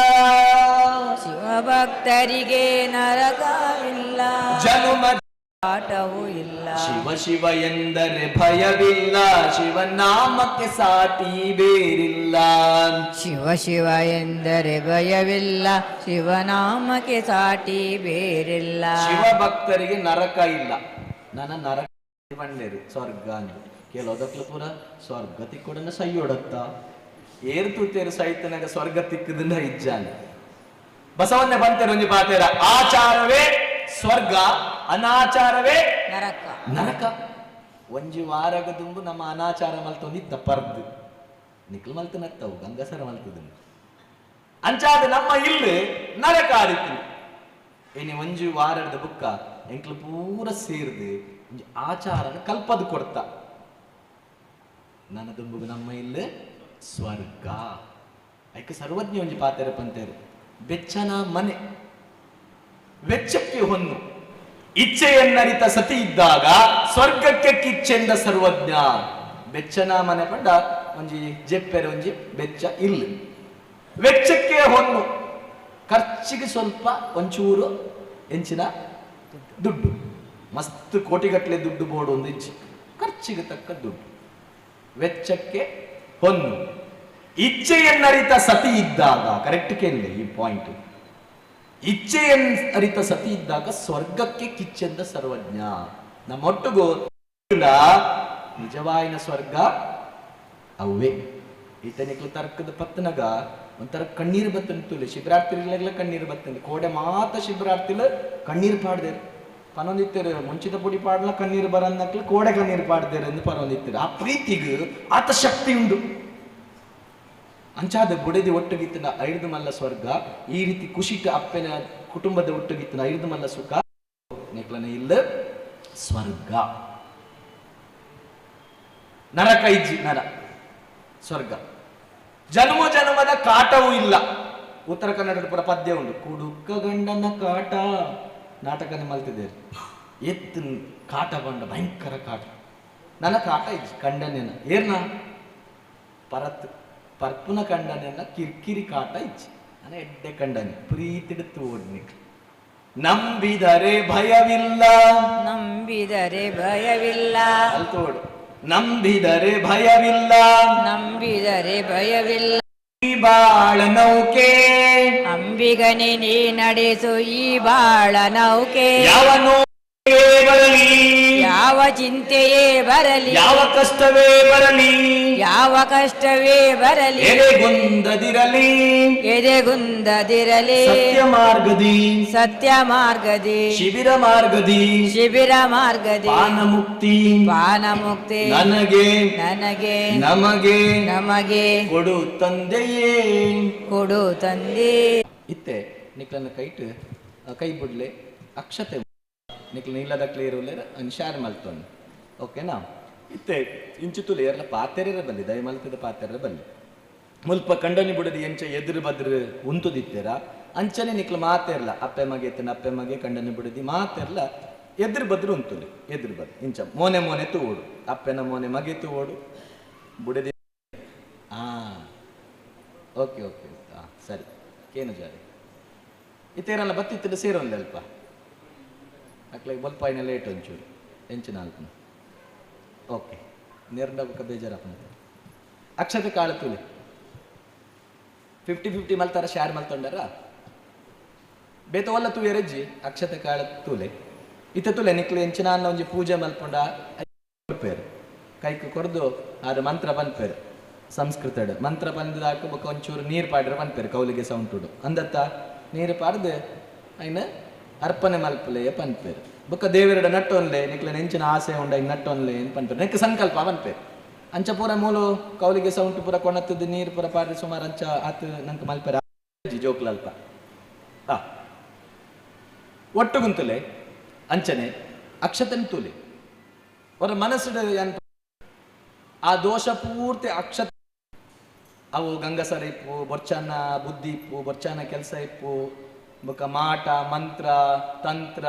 ಶಿವಭಕ್ತರಿಗೆ ನರಕವಿಲ್ಲ ಜನುಮ ಆಟವೂ ಇಲ್ಲ. ಶಿವ ಶಿವ ಎಂದರೆ ಭಯವಿಲ್ಲ, ಶಿವನಾಮಕ್ಕೆ ಸಾಟಿ ಬೇರಿಲ್ಲ. ಶಿವ ಶಿವ ಎಂದರೆ ಭಯವಿಲ್ಲ, ಶಿವನಾಮಕ್ಕೆ ಸಾಟಿ ಬೇರಿಲ್ಲ. ಶಿವ ಭಕ್ತರಿಗೆ ನರಕ ಇಲ್ಲ. ನನ್ನ ನರಕ ಬಂಡೇರು ಸ್ವರ್ಗ ಅಂತ ಕೆಲೋದಕ್ಲು ಪೂರ ಸ್ವರ್ಗ ತಿಕ್ಕೊಡನ್ನ ಸೈಯೊಡತ್ತ ಏರು ತೂತೇರು ಸೈತನಾಗ ಸ್ವರ್ಗ ತಿಕ್ಕದನ್ನ ಇಜ್ಜಾನೆ ಬಸವನ್ನೇ ಬಂತೇರು ಒಂಜಿ ಪಾತೇರ ಆಚಾರವೇ ಸ್ವರ್ಗ, ಅನಾಚಾರವೇ ನರಕ. ನರಕ. ಒಂಜಿ ವಾರಗ ದುಂಬು ನಮ್ಮ ಅನಾಚಾರ ಮಲ್ತೊಂದಿತ್ತ ಪರ್ದು ನಿಕ್ಲು ಮಲ್ತು ನತ್ತವು ಗಂಗಸರ ಮಲ್ತದ ಅಂಚಾದ ನಮ್ಮ ಇಲ್ಲಿ ನರಕ ಆದಿತ್ತು. ಇನಿ ಒಂಜಿ ವಾರದ ಬುಕ್ಕ ಎಂಕ್ಲು ಪೂರ ಸೇರ್ದು ಒಂಜಿ ಆಚಾರನ ಕಲ್ಪದು ಕೊಡ್ತ ನನ್ನ ದುಂಬುಗ ನಮ್ಮ ಇಲ್ಲಿ ಸ್ವರ್ಗ. ಐಕೆ ಸರ್ವಜ್ಞ ಒಂಜಿ ಪಾತೆರ ಪಂತೇರು ಬೆಚ್ಚನ ಮನೆ, ವೆಚ್ಚಕ್ಕೆ ಹೊನ್ನು, ಇಚ್ಛೆಯನ್ನರಿತ ಸತಿ ಇದ್ದಾಗ ಸ್ವರ್ಗಕ್ಕೆ ಕಿಚ್ಚೆಂದ ಸರ್ವಜ್ಞ. ಬೆಚ್ಚನ ಮನೆ ಪಂಡ ಒಂಜಿ ಜೆಪ್ಪೆರೆ ಒಂಜಿ ಬೆಚ್ಚ ಇಲ್ಲ. ವೆಚ್ಚಕ್ಕೆ ಹೊನ್ನು, ಖರ್ಚಿಗೆ ಸ್ವಲ್ಪ ಒಂಚೂರು ಎಂಚಿನ ದುಡ್ಡು, ಮಸ್ತ್ ಕೋಟಿಗಟ್ಟಲೆ ದುಡ್ಡು ಬೋರ್ಡ್ ಒಂದು ಇಂಚು, ಖರ್ಚಿಗೆ ತಕ್ಕ ದುಡ್ಡು. ವೆಚ್ಚಕ್ಕೆ ಹೊನ್ನು, ಇಚ್ಛೆಯನ್ನರಿತ ಸತಿ ಇದ್ದಾಗ, ಕರೆಕ್ಟ್ ಕೇಳಿದೆ ಈ ಪಾಯಿಂಟ್, ಇಚ್ಛೆಯನ್ನರಿತ ಸತಿ ಇದ್ದಾಗ ಸ್ವರ್ಗಕ್ಕೆ ಕಿಚ್ಚೆಂದ ಸರ್ವಜ್ಞ. ನಮ್ಮೊಟ್ಟಿಗೂ ನಿಜವಾಯಿನ ಸ್ವರ್ಗ ಅವೇ. ಈತನಿಕ್ಲು ತರ್ಕದ ಪತ್ತನಗ ಒಂಥರ ಕಣ್ಣೀರು ಬತ್ತಂತುಲೆ ಶಿಬಿರಾರ್ಥಿಗಳೆಲ್ಲ ಕಣ್ಣೀರು ಬತ್ತಂದು ಕೋಡೆ ಮಾತ ಶಿಬಿರಾರ್ಥಿಲ ಕಣ್ಣೀರು ಪಾಡ್ದೇರು ಪನೊಂದಿತ್ತೇರು ಮುಂಚಿತ ಪುಡಿ ಪಾಡ್ಲ ಕಣ್ಣೀರು ಬರನ್ನಕ್ಲು ಕೋಡೆ ಕಣ್ಣೀರು ಪಾಡ್ದೇರು ಎಂದು ಪನೊಂದಿತ್ತೇರು. ಆ ಪ್ರೀತಿಗೂ ಆತ ಶಕ್ತಿ ಉಂಡು. ಅಂಚಾದ ಬುಡೆದಿ ಒಟ್ಟುಗಿತ್ತಿನ ಐದು ಮಲ್ಲ ಸ್ವರ್ಗ. ಈ ರೀತಿ ಖುಷಿಟ ಅಪ್ಪನ ಕುಟುಂಬದ ಒಟ್ಟುಗಿತ್ತಿನ ಐದು ಮಲ್ಲ ಸುಖ ನೆಕ್ಲನ ಇಲ್ಲ ಸ್ವರ್ಗ. ನರಕ ಇಜ್ಜಿ ನರ ಸ್ವರ್ಗ. ಜನ್ಮ ಜನ್ಮದ ಕಾಟವೂ ಇಲ್ಲ. ಉತ್ತರ ಕನ್ನಡದ ಪುರ ಪದ್ಯ ಉಂಟು, ಕುಡುಕ ಗಂಡನ ಕಾಟ ನಾಟಕನೇ ಮಲ್ತಿದ್ದೇವೆ. ಎತ್ತು ಕಾಟ ಬಂಡ ಭಯಂಕರ ಕಾಟ. ನನ್ನ ಕಾಟ ಇಜ್ಜಿ ಕಂಡನೇನ ಏರ್ನ ಪರತ್ ಪರ್ಪುನ ಕಂಡನೆಲ್ಲ ಕಿರ್ಕಿರಿ ಕಾಟ ಇಚ್ಚಿ ನಾನು ಎಡ್ಡೆ ಕಂಡನೆ ಪ್ರೀತಿಡುತ್ತು ಓಡ್ನಿಕ್. ನಂಬಿದರೆ ಭಯವಿಲ್ಲ, ನಂಬಿದರೆ ಭಯವಿಲ್ಲ, ಅಲ್ತೋಡು ನಂಬಿದರೆ ಭಯವಿಲ್ಲ, ನಂಬಿದರೆ ಭಯವಿಲ್ಲ. ಈ ಬಾಳ ನೌಕೆ ಅಂಬಿಗನೆ ನೀ ನಡೆಸು ಈ ಬಾಳ ನೌಕೆ. ಯಾವನೋ ಬರಲಿ, ಯಾವ ಚಿಂತೆಯೇ ಬರಲಿ, ಯಾವ ಕಷ್ಟವೇ ಬರಲಿ, ಯಾವ ಕಷ್ಟವೇ ಬರಲಿ, ಎದೆಗುಂದದಿರಲಿ, ಎದೆಗುಂದದಿರಲಿ. ಸತ್ಯ ಮಾರ್ಗದಿ, ಸತ್ಯ ಮಾರ್ಗದಿ, ಶಿಬಿರ ಮಾರ್ಗದಿ, ಶಿಬಿರ ಮಾರ್ಗದಿ, ಪಾನ ಮುಕ್ತಿ, ಪಾನ ಮುಕ್ತಿ ನನಗೆ ನನಗೆ ನಮಗೆ ನಮಗೆ ಕೊಡು ತಂದೆಯೇ. ಕೊಡು ತಂದೆ. ಇತ್ತೆ ನಿಕ್ಲನ್ನ ಕೈಟ್ ಕೈ ಬಿಡ್ಲೆ ಅಕ್ಷತೆ ನಿಕ್ಲ ನೀಲದ ಕ್ಲಿಯರ್ ಉಲ್ಲೇರ ಅನ್ಶಾರ ಮಲ್ತೊಂದು ಓಕೆನಾ. ಇತ್ತೆ ಇಂಚು ತುಲೆ ಎಲ್ಲ ಪಾತೆರ ಬಲ್ಲಿ ದಯ ಮಲ್ತದ ಪಾತೆರ ಬಲ್ಲಿ ಮುಲ್ಪ ಕಂಡನಿ ಬಿಡದಿ ಎಂಚ ಎದುರು ಬದ್ರ ಉಂತುದಿತ್ತೀರ ಅಂಚನೆ ನಿಕ್ಲ ಮಾತೆರ್ಲ ಅಪ್ಪೆ ಮಗೆ ಎತ್ತನ ಅಪ್ಪೆ ಮಗೆ ಕಂಡನಿ ಬಿಡದಿ ಮಾತೆರ್ಲ ಎದುರು ಬದ್ರು ಉಂತುಲಿ ಎದುರು ಬದ್ ಇಂಚ ಮೋನೆ ಮೋನೆ ತೂಡು ಅಪ್ಪೆನ ಮೋನೆ ಮಗೆ ತೂಡು ಬುಡದಿ. ಓಕೆ ಓಕೆ ಸರಿ ಕೇನು ಜಾರಿ ಇತ್ತೇರಲ್ಲ ಬತ್ತಿತ್ತಿದ್ದು ಸೇರೊಂದು ಅಲ್ಪ ಅಕ್ಲಾಗ ಬಲ್ಪಾಯಿನ ಲೇಟ್ ಒಂಚೂರು ಎಂಚಿನ ಅಲ್ಪ. ಓಕೆ ನೇರ್ಡಕ್ಕ ಬೇಜಾರಪ್ಪ ಅಕ್ಷತೆ ಕಾಳು ತುಲಿ 50-50 ಮಲ್ತಾರ ಶಾರ್ ಮಲ್ತೊಂಡಾರ ಬೇತ ಒಲ್ಲ ತೂ ಎರಜ್ಜಿ ಅಕ್ಷತೆ ಕಾಳು ತೂಲೆ ಇತ್ತ ತುಲೆ ನಿಕ್ಲೆ ಎಂಚಿನ ಅನ್ನ ಒಂಜಿ ಪೂಜೆ ಮಲ್ಪೊಂಡ ಕೊಡ್ಪೇರು ಕೈಕು ಕೊರ್ದು ಅದು ಮಂತ್ರ ಬಂದ್ಪೇರು ಸಂಸ್ಕೃತಡ್ ಮಂತ್ರ ಬಂದಾಕ ಬೊಕ್ಕ ಒಂಚೂರು ನೀರು ಪಾಡ್ರೆ ಬಂದ್ಪೇರು ಕೌಲಿಗೆ ಸೌಂಟುಡು ಅಂದತ್ತ ನೀರು ಪಾಡ್ದು ಐನ ಅರ್ಪಣೆ ಮಲ್ಪಲೆ ಪನ್ಪೇರು ಬೊಕ್ಕ ದೇವರಡ ನಟ್ಟೊನ್ಲೆ ನಿಕ್ಲೆ ನೆಂಚಿನ ಆಸೆ ಉಂಡ ಇನ್ ನಟ್ಟೊನ್ಲೆ ಏನು ಪನ್ಪೇರು ನೆಕ್ ಸಂಕಲ್ಪ ಪನ್ಪೇರು ಅಂಚ ಪೂರ ಮೂಲು ಕೌಲಿಗೆ ಸೌಂಟು ಪೂರ ಕೊಣತ್ತದ ನೀರು ಪೂರ ಪಾಡ್ರೆ ಸುಮಾರು ಅಂಚ ಆತು ನಂಗೆ ಮಲ್ಪೇರ ಜೋಕ್ಲಲ್ಪ ಒಟ್ಟು ಗುಂತಲೆ ಅಂಚನೆ ಅಕ್ಷತನ್ ತೂಲಿ ಅವರ ಮನಸ್ಸಿಡ ಆ ದೋಷ ಪೂರ್ತಿ ಅಕ್ಷತ ಅವು ಗಂಗಸರ ಇಪ್ಪು ಬೊರ್ಚಾನ ಬುದ್ಧಿ ಇಪ್ಪು ಬೊರ್ಚಾನ ಕೆಲಸ ಇಪ್ಪು ಬೊಕ್ಕ ಮಾಟ ಮಂತ್ರ ತಂತ್ರ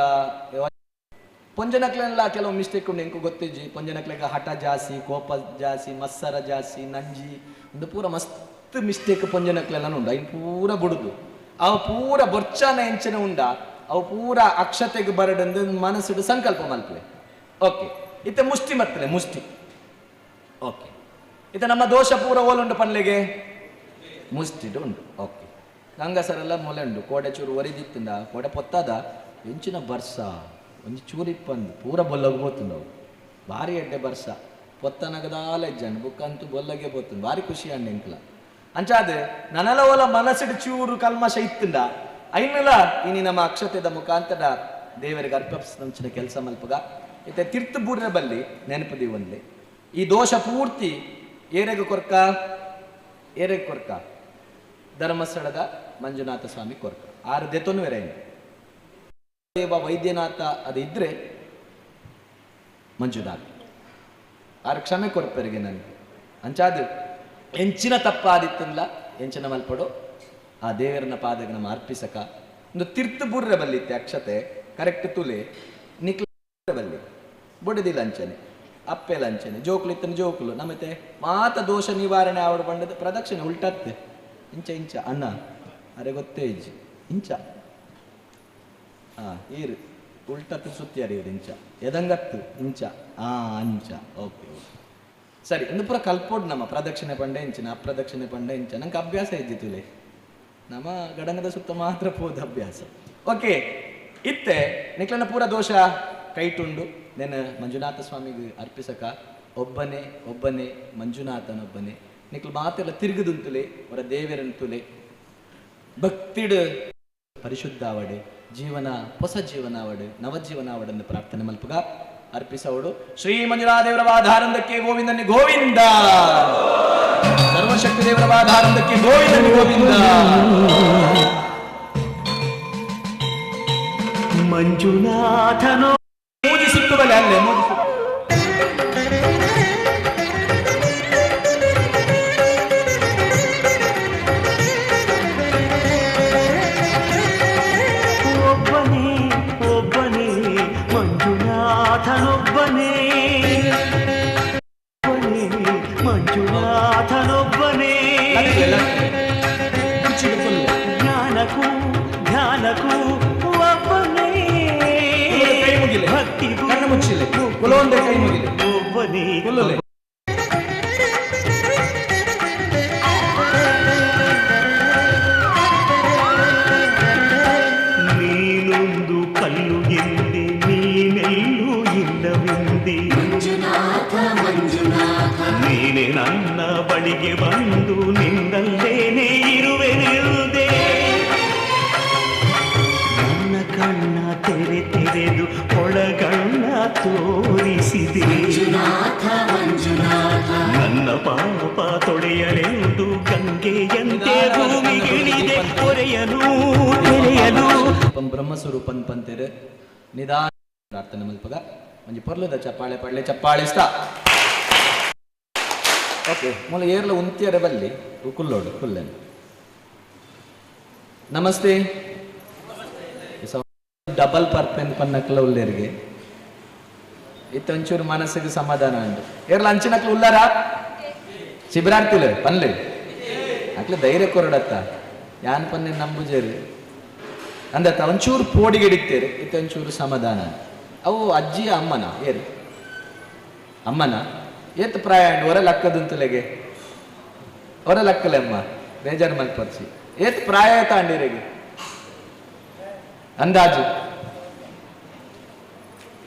ಪೊಂಜನಕ್ಲೆಲ್ಲ ಕೆಲವು ಮಿಸ್ಟೇಕ್ ಉಂಡು ಎಂಕು ಗೊತ್ತಿಜ್ಜಿ ಪೊಂಜನಕ್ಲೆಗ ಹಠ ಜಾಸ್ತಿ ಕೋಪ ಜಾಸ್ತಿ ಮತ್ಸರ ಜಾಸ್ತಿ ನಂಜಿ ಒಂದು ಪೂರ ಮಸ್ತ್ ಮಿಸ್ಟೇಕ್ ಪೊಂಜನಕ್ಲೆಲ್ಲ ಉಂಡ ಇನ್ ಪೂರ ಬುಡುದು ಅವ ಪೂರ ಬೊರ್ಚಾನ ಎಂಚನೆ ಉಂಡ ಅವು ಪೂರ ಅಕ್ಷತೆಗೆ ಬರಡಂದು ಮನಸ್ಸಿಡು ಸಂಕಲ್ಪ ಮಲ್ಪಲೆ. ಓಕೆ, ಇತ್ತೆ ಮುಷ್ಟಿ ಮತ್ತಲೆ ಮುಷ್ಟಿ. ಓಕೆ, ಇತ್ತ ನಮ್ಮ ದೋಷ ಪೂರ ಓಲುಂಡು ಪನ್ಲೆಗೆ ಮುಷ್ಟಿಡು ಉಂಡು. ಓಕೆ, ಗಂಗಸರೆಲ್ಲ ಮೊಲೆ ಉಂಡು ಕೋಡೆ ಚೂರು ಒರಿದಿತ್ತಿಂದ ಕೋಡೆ ಪೊತ್ತದ ಎಂಚಿನ ಬರ್ಸ ಒಂಜಿ ಚೂರಿಪ್ಪಂದು ಪೂರ ಬೊಲ್ಲಗೆ ಬೋತುಂಡು ಅವು ಭಾರಿ ಎಡ್ಡೆ ಬರ್ಸ ಪೊತ್ತನಗದಾಲ ಇಜ್ಜಂಡು ಬುಕ್ಕಂತೂ ಬೊಲ್ಲಗೆ ಬೋತುಂಡು ಭಾರಿ ಖುಷಿ ಅಂಡು ಎಂಕ್ಲ ಅಂಚಾದ ನನಲ ಓಲ ಮನಸ್ಸಿಡು ಚೂರು ಕಲ್ಮಶ ಇತ್ತಿಂದ ಐನಲ ಇನಿ ನಮ್ಮ ಅಕ್ಷತೆದ ಮುಖಾಂತರ ದೇವರಿಗೆ ಅರ್ಪಿಸಿನ ಕೆಲಸ ಮಲ್ಪಗ ಇತ್ತೆ ತೀರ್ಥ ಬೂರ್ನ ಬಲ್ಲಿ ನೆನಪದಿ ಒಂದ್ಲೆ ಈ ದೋಷ ಪೂರ್ತಿ ಏರೆಗೆ ಕೊರ್ಕ ಧರ್ಮಸ್ಥಳದ ಮಂಜುನಾಥ ಸ್ವಾಮಿ ಕೊರ್ಕ 6 ದೆತೊನು ವೆರೈನ್ ದೇವ ವೈದ್ಯನಾಥ ಅದು ಇದ್ರೆ ಮಂಜುನಾಥ 6 ಕ್ಷಮೆ ಕೊರ್ಪರಿಗೆ ನನಗೆ ಅಂಚಾದ ಎಂಚಿನ ತಪ್ಪಾದಿತ್ತಿಲ್ಲ ಎಂಚಿನ ಮಲ್ಪಡು ಆ ದೇವರನ್ನ ಪಾದಕ್ಕೆ ನಮ್ಮ ಅರ್ಪಿಸಕ ಒಂದು ತೀರ್ಥ ಬುರ್ರೆ ಬಲ್ಲಿತ್ತೆ ಅಕ್ಷತೆ ಕರೆಕ್ಟ್ ತುಲೆ ನಿಕ್ಲ ಬಲ್ಲಿ ಬೊಡದಿಲ್ಲ ಅಂಚನೆ ಅಪ್ಪೆ ಲಂಚನೆ ಜೋಕ್ಲು ಇತ್ತನ ಜೋಕ್ಲು ನಮ್ಮತ್ತೆ ಮಾತ ದೋಷ ನಿವಾರಣೆ ಆವಡು ಬಂಡದ ಪ್ರದಕ್ಷಿಣೆ ಉಲ್ಟತ್ತೆ ಇಂಚ ಅನ್ನ ಅರೆ ಗೊತ್ತೇ ಇಜ್ಜಿ ಇಂಚ ಈರು ಉಲ್ಟತ್ತು ಸುತ್ತಿ ಅರಿಯೋದು ಇಂಚ ಎದಂಗತ್ತು ಇಂಚ ಅಂಚ ಓಕೆ ಸರಿ ಒಂದು ಪೂರ ಕಲ್ಪೋಡು ನಮ್ಮ ಪ್ರದಕ್ಷಿಣೆ ಪಂಡೆ ಇಂಚಿನ ಅಪ್ರದಕ್ಷಿಣೆ ಪಂಡೆ ಇಂಚ ನಂಗೆ ಅಭ್ಯಾಸ ಇದ್ದಿತ್ತುಲೆ ನಮ್ಮ ಗಡಂಗದ ಸುತ್ತ ಮಾತ್ರ ಪೋದ ಅಭ್ಯಾಸ. ಓಕೆ, ಇತ್ತೆ ನಿಕ್ಲನ ಪೂರ ದೋಷ ಕೈಟುಂಡು ನೆನ ಮಂಜುನಾಥ ಸ್ವಾಮಿಗೆ ಅರ್ಪಿಸಕ ಒಬ್ಬನೇ ಮಂಜುನಾಥನೊಬ್ಬನೇ ನಿಕ್ಲು ಮಾತೆಲ್ಲ ತಿರುಗುದುಂತುಲೆ ಅವರ ದೇವರಂತುಲೆ ಭಕ್ತಿಡ್ ಪರಿಶುದ್ಧ ಅವಡೆ ಜೀವನ ಹೊಸ ಜೀವನ ಅವಡು ನವಜೀವನ ಅವಡನ್ನು ಪ್ರಾರ್ಥನೆ ಮಲ್ಪಗ ಅರ್ಪಿಸವಡು. ಶ್ರೀ ಮಂಜುನಾಥ ದೇವರ ವಾಧಾರಂದಕ್ಕೆ ಗೋವಿಂದನಿ ಗೋವಿಂದ, ಸರ್ವಶಕ್ತಿ ದೇವರ ವಾಧಾರಂದಕ್ಕೆ ಗೋವಿಂದನಿ ಗೋವಿಂದ. ಮಂಜುನಾಥನೋ ಮೂಜಿಸುತ್ತವಲ್ಲ ಅಲ್ಲೇ ಮಂಜುನಾಥನೊಬ್ಬನೇ ಜ್ಞಾನಕ್ಕೂ ಒಬ್ಬನೇ ಭಕ್ತಿ ಕಣ್ಣು ಮುಚ್ಚಿಲ್ಲ ಕುಲೊಂದೆ ಕೈ ಮುಗಿಲೆ ಒಬ್ಬನೇ ನೀನೊಂದು ಕಲ್ಲು ಎಂದೆ ನೀನೆಲ್ಲೂ ಇಲ್ಲವೆಂದೆ ನೀನೆ ನನ್ನ ಬಳಿಗೆ ಬಂದು ನಿನ್ನಲ್ಲೇನೆ ಇರುವೆನೆಂದೆ ನನ್ನ ಕಣ್ಣ ತೆರೆದು ಒಳಗಣ್ಣ ತೋರಿಸಿದೆ ನನ್ನ ಪಾಪ ತೊಳೆಯಲೆಂದು ಗಂಗೆಯಂತೆ ಭೂಮಿಗಿಳಿದೆ ಹೊರೆಯಲು ಬ್ರಹ್ಮಸ್ವರೂಪನ್ ಪಂತೆರೆ ನಿಧಾನ ಪ್ರಾರ್ಥನೆ ಮಲ್ಪಗ ಒಂಜಿ ಪೊರ್ಲದ ಚಪ್ಪಾಳೆ ಪಡ್ಲೆ ಚಪ್ಪಾಳೆ ಇಷ್ಟ. ಓಕೆ, ಮೊಲ ಏರ್ಲ ಉಂತಿಯರ ಬಲ್ಲಿ ಕುಲ್ಲೋಡು ಕುಲ್ಲೆನು ನಮಸ್ತೆ ಡಬಲ್ ಪರ್ಪೆನ್ ಪನ್ನಕ್ಲ ಉಲ್ಲೇರಿಗೆ ಇತ್ತ ಒಂಚೂರು ಮನಸ್ಸಿಗೆ ಸಮಾಧಾನ ಉಂಟು. ಏರ್ಲ ಅಂಚಿನಕ್ಲು ಉಲ್ಲಾರ ಶಿಬಿರಾರ್ತಿಲ್ಲ ಪನ್ಲೆ ಅಕ್ಲ ಧೈರ್ಯ ಕೊರಡತ್ತ ಯಾನ್ ಪನ್ನೆ ನಂಬುಜೇರಿ ಅಂದತ್ತ ಒಂಚೂರು ಪೋಡಿಗೆ ಹಿಡಿತೇರಿ ಇತ್ತ ಒಂಚೂರು ಸಮಾಧಾನ. ಅವು ಅಜ್ಜಿಯ ಅಮ್ಮನ ಏರು ಅಮ್ಮನ ಏತ್ ಪ್ರಾಯ ಹೊರ ಲಕ್ಕದಂತಲೆಗೆ ಹೊರ ಲಕ್ಕಲೆ ಅಮ್ಮ ಬೇಜಾರು ಮಲ್ಪರ್ಸಿ ಏತ್ ಪ್ರಾಯ ತಾಂಡಿರೆಗೆ ಅಂದಾಜು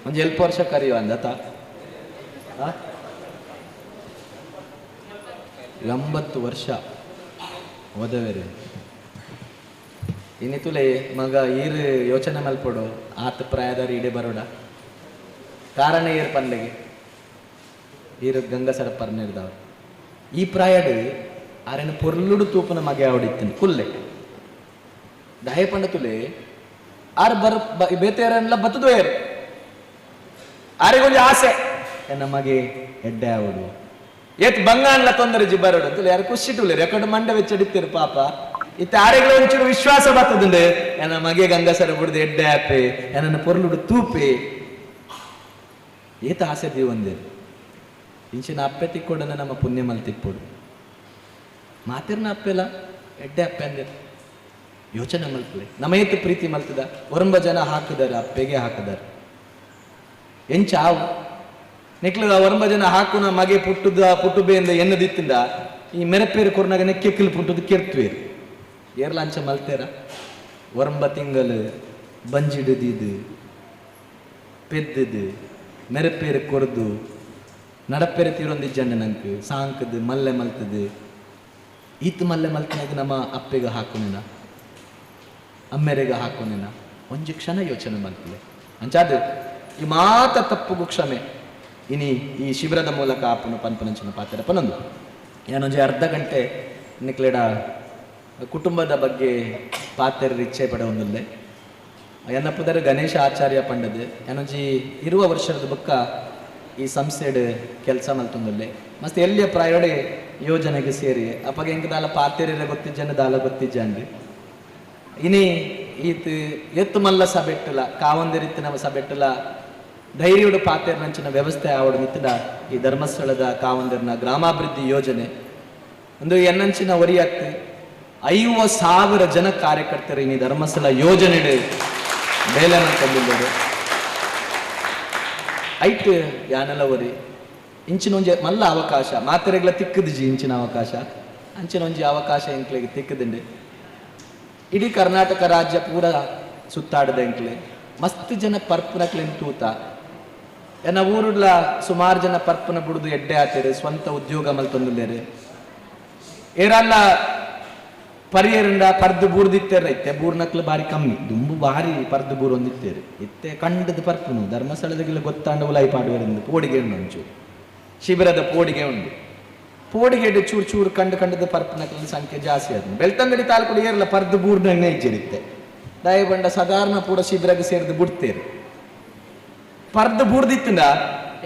ಒಂದು 20 ವರ್ಷ ಕರೆಯುವ ಅಂದತ 80 ವರ್ಷ ಓದವೇರಿ ಇನ್ನಿತುಲೆ ಮಗ ಈರ್ ಯೋಚನೆ ಮಲ್ಪಡು ಆತ ಪ್ರಾಯದವ್ರು ಇಡೇ ಬರೋಡ ಕಾರಣ ಏರ್ ಪನ್ಲೆಗೆ ಈರು ಗಂಗಸರ ಪರ್ನಿರ್ದವ್ರು ಈ ಪ್ರಾಯಡ್ ಆರೇನು ಪೊರ್ಲುಡು ತೂಪನ ಮಗೆ ಆವಡಿತ್ತಿನ ಕುಲ್ಲೆ ದಯ ಪಂಡ ತುಲೆ ಆರು ಬೇತೆಯರೆಲ್ಲ ಬತ್ತದು ಏರು ಆರೆಗೊಂದು ಆಸೆ ಎನ್ನ ಮಗೆ ಎಡ್ಡೆ ಆವಡು ಏತ್ ಬಂಗಾನ್ಲ ತೊಂದರೆ ಜಿಬ್ಬರಡು ಅಂತೇಳಿ ಯಾರು ಖುಷಿ ಟುಲೆ ರೆಕಾರ್ಡ್ ಮಂಡ ವೆಚ್ಚಡಿತ್ತೀರು ಪಾಪ ಇತ್ತ ಆರೆಗಳ ಒಂಚೂರು ವಿಶ್ವಾಸ ಬರ್ತದಂಡೆ ಎನ್ನ ಮಗೆ ಗಂಗಸರ ಬಿಡ್ದು ಎಡ್ಡೆ ಆಪೆ ಎನ್ನ ಪೊರ್ಲುಡು ತೂಪೆ ಏತ ಆಸೆ ದೀವಂದೇರು ಇಂಚಿನ ಅಪ್ಪೆ ತಿಕ್ಕೊಡನ ನಮ್ಮ ಪುಣ್ಯ ಮಲ್ ತಿಕ್ಕೊಡು ಮಾತಿರ್ನ ಅಪ್ಪೆಲ್ಲ ಎಡ್ಡೆ ಅಪ್ಪೆ ಅಂದೇರು ಯೋಚನೆ ಮಲ್ತಲೆ ನಮೈತ್ ಪ್ರೀತಿ ಮಲ್ತದ ಒರಂಬ ಜನ ಹಾಕಿದಾರೆ ಅಪ್ಪೆಗೆ ಹಾಕಿದಾರೆ ಎಂಚಾವು ನೆಕ್ಲದ ಒರಂಬ ಜನ ಹಾಕುನ ಮಗೆ ಪುಟ್ಟುಬೆಯಿಂದ ಎನ್ನದಿತ್ತಿಂದ ಈ ಮೆರಪೇರು ಕೊರ್ನಾಗ ನೆಕ್ಕೆಕ್ಕಿಲ್ ಪುಟ್ಟದು ಕೆರ್ತುವೇರು ಏರ್ಲ ಅಂಚ ಮಲ್ತೇರ ಒರಂಬ ತಿಂಗಳು ಬಂಜಿಡಿದು ಪೆದ್ದದು ಮೆರಪೇರು ಕೊರ್ದು ನಡಪೇರೆ ತೀರೊಂದಿಜ್ಜಂಡ ನಂಗೆ ಸಾಂಕದು ಮಲ್ಲೆ ಮಲ್ತದು ಈತ್ ಮಲ್ಲೆ ಮಲ್ತನಾಗ ನಮ್ಮ ಅಪ್ಪೆಗೆ ಹಾಕೋನೇನ ಅಮ್ಮೆರೆಗೆ ಹಾಕೋನೇನ ಒಂಜಿ ಕ್ಷಣ ಯೋಚನೆ ಮಲ್ತಲೆ ಅಂಚಾದ ಈ ಮಾತ ತಪ್ಪುಗು ಕ್ಷಮೆ ಇನಿ ಈ ಶಿಬಿರದ ಮೂಲಕ ಆಪನು ಪನ್ಪನಂಚಿನ ಪಾತ್ರ ಪನೊಂದು ಏನೊಂಜಿ ಅರ್ಧ ಗಂಟೆ ನಿಕ್ಲೆಡ ಕುಟುಂಬದ ಬಗ್ಗೆ ಪಾತ್ರ ಇಚ್ಛೆ ಪಡೆ ಒಂದಲ್ಲೇ ಎನ್ನಪ್ಪುದರೆ ಗಣೇಶ ಆಚಾರ್ಯ ಪಂಡದು ಏನೊಂಜಿ 20 ವರ್ಷದ ಬುಕ್ಕ ಈ ಸಂಸ್ಥೆಡ್ ಕೆಲಸ ಮಲ್ತೊಂದಲ್ಲೇ ಮಸ್ತ್ ಎಲ್ಲಿಯ ಪ್ರಾಯೋಡೆ ಯೋಜನೆಗೆ ಸೇರಿ ಅಪ್ಪಗೆ ಹೆಂಗೆ ದಾಲ ಪಾತೆರ ಗೊತ್ತಿಜ್ಜಂಡು ದಾಲ ಗೊತ್ತಿಜ್ಜಂಡು ಇನಿ ಈತ್ ಎತ್ತು ಮಲ್ಲ ಸಬೆಟ್ಟಲ ಕಾವಂದಿರಿತ್ತಿನ ಸಬೆಟ್ಟಲ ಧೈರ್ಯಡು ಪಾತೆರ ನಂಚಿನ ವ್ಯವಸ್ಥೆ ಆವಡು ಮಿತ್ತದ ಈ ಧರ್ಮಸ್ಥಳದ ಕಾವಂದಿರ್ನ ಗ್ರಾಮಾಭಿವೃದ್ಧಿ ಯೋಜನೆ ಒಂದು ಎನ್ನಂಚಿನ ಒರಿಯತ್ತು 50,000 ಜನ ಕಾರ್ಯಕರ್ತರು ಇನಿ ಧರ್ಮಸ್ಥಳ ಯೋಜನೆ ಬೇಲನ ತಂದಿದ್ದಾರೆ ಐಟ್ ಯಾನೆಲ್ಲ ಒರಿ ಇಂಚಿನ ಒಂಜಿ ಮಲ್ಲ ಅವಕಾಶ ಮಾತೆರೆಗ್ಲ ತಿಕ್ಕದಿಜಿ ಇಂಚಿನ ಅವಕಾಶ ಅಂಚಿನ ಒಂಜಿ ಅವಕಾಶ ಎಂಕ್ಲೆಗೆ ತಿಕ್ಕದಿಂಡೆ ಇಡೀ ಕರ್ನಾಟಕ ರಾಜ್ಯ ಪೂರ ಸುತ್ತಾಡದ ಎಂಕ್ಲೆ ಮಸ್ತ್ ಜನ ಪರ್ಪನಕ್ಲೆನ್ ತೂತ ಎನ್ನ ಊರುಡ್ಲ ಸುಮಾರು ಜನ ಪರ್ಪನ ಬುಡ್ದು ಎಡ್ಡೆ ಆತೇರು ಸ್ವಂತ ಉದ್ಯೋಗ ಮಲ್ತೊಂದುಲ್ಲೇರು ಏರಲ್ಲ ಪರಿಯರಿಂದ ಪರ್ದು ಬೂರ್ದಿತ್ತೇರ ಇತ್ತೆ ಬೂರ್ನಕ್ಲು ಬಾರಿ ಕಮ್ಮಿ ದುಂಬು ಬಾರಿ ಪರ್ದು ಬೂರ್ ಒಂದಿತ್ತೇರು ಇತ್ತೆ ಕಂಡದ ಪರ್ಪುನು ಧರ್ಮಸ್ಥಳದಾಗೆಲ್ಲ ಗೊತ್ತಾಂಡ ಉಲಾಯಿ ಪಾಡುವರಿಂದ ಪೋಡಿಗೆ ಉಂಟು ಶಿಬಿರದ ಪೋಡಿಗೆ ಉಂಟು ಪೋಡಿಗೆ ಚೂರು ಚೂರು ಕಂಡದ ಪರ್ಪನಕ್ಲ ಸಂಖ್ಯೆ ಜಾಸ್ತಿ ಆದ ಬೆಳ್ತಂಗಡಿ ತಾಲೂಕು ಏರಲ್ಲ ಪರ್ದು ಬೂರ್ನಾಗ ಇಜ್ಜಿರುತ್ತೆ ದಯಬಂಡ ಸಾಧಾರಣ ಪೂರ ಶಿಬಿರಗೆ ಸೇರಿದು ಬಿಡ್ತೇರು ಪರ್ದು ಬೂರ್ದಿತ್ತಿಂದ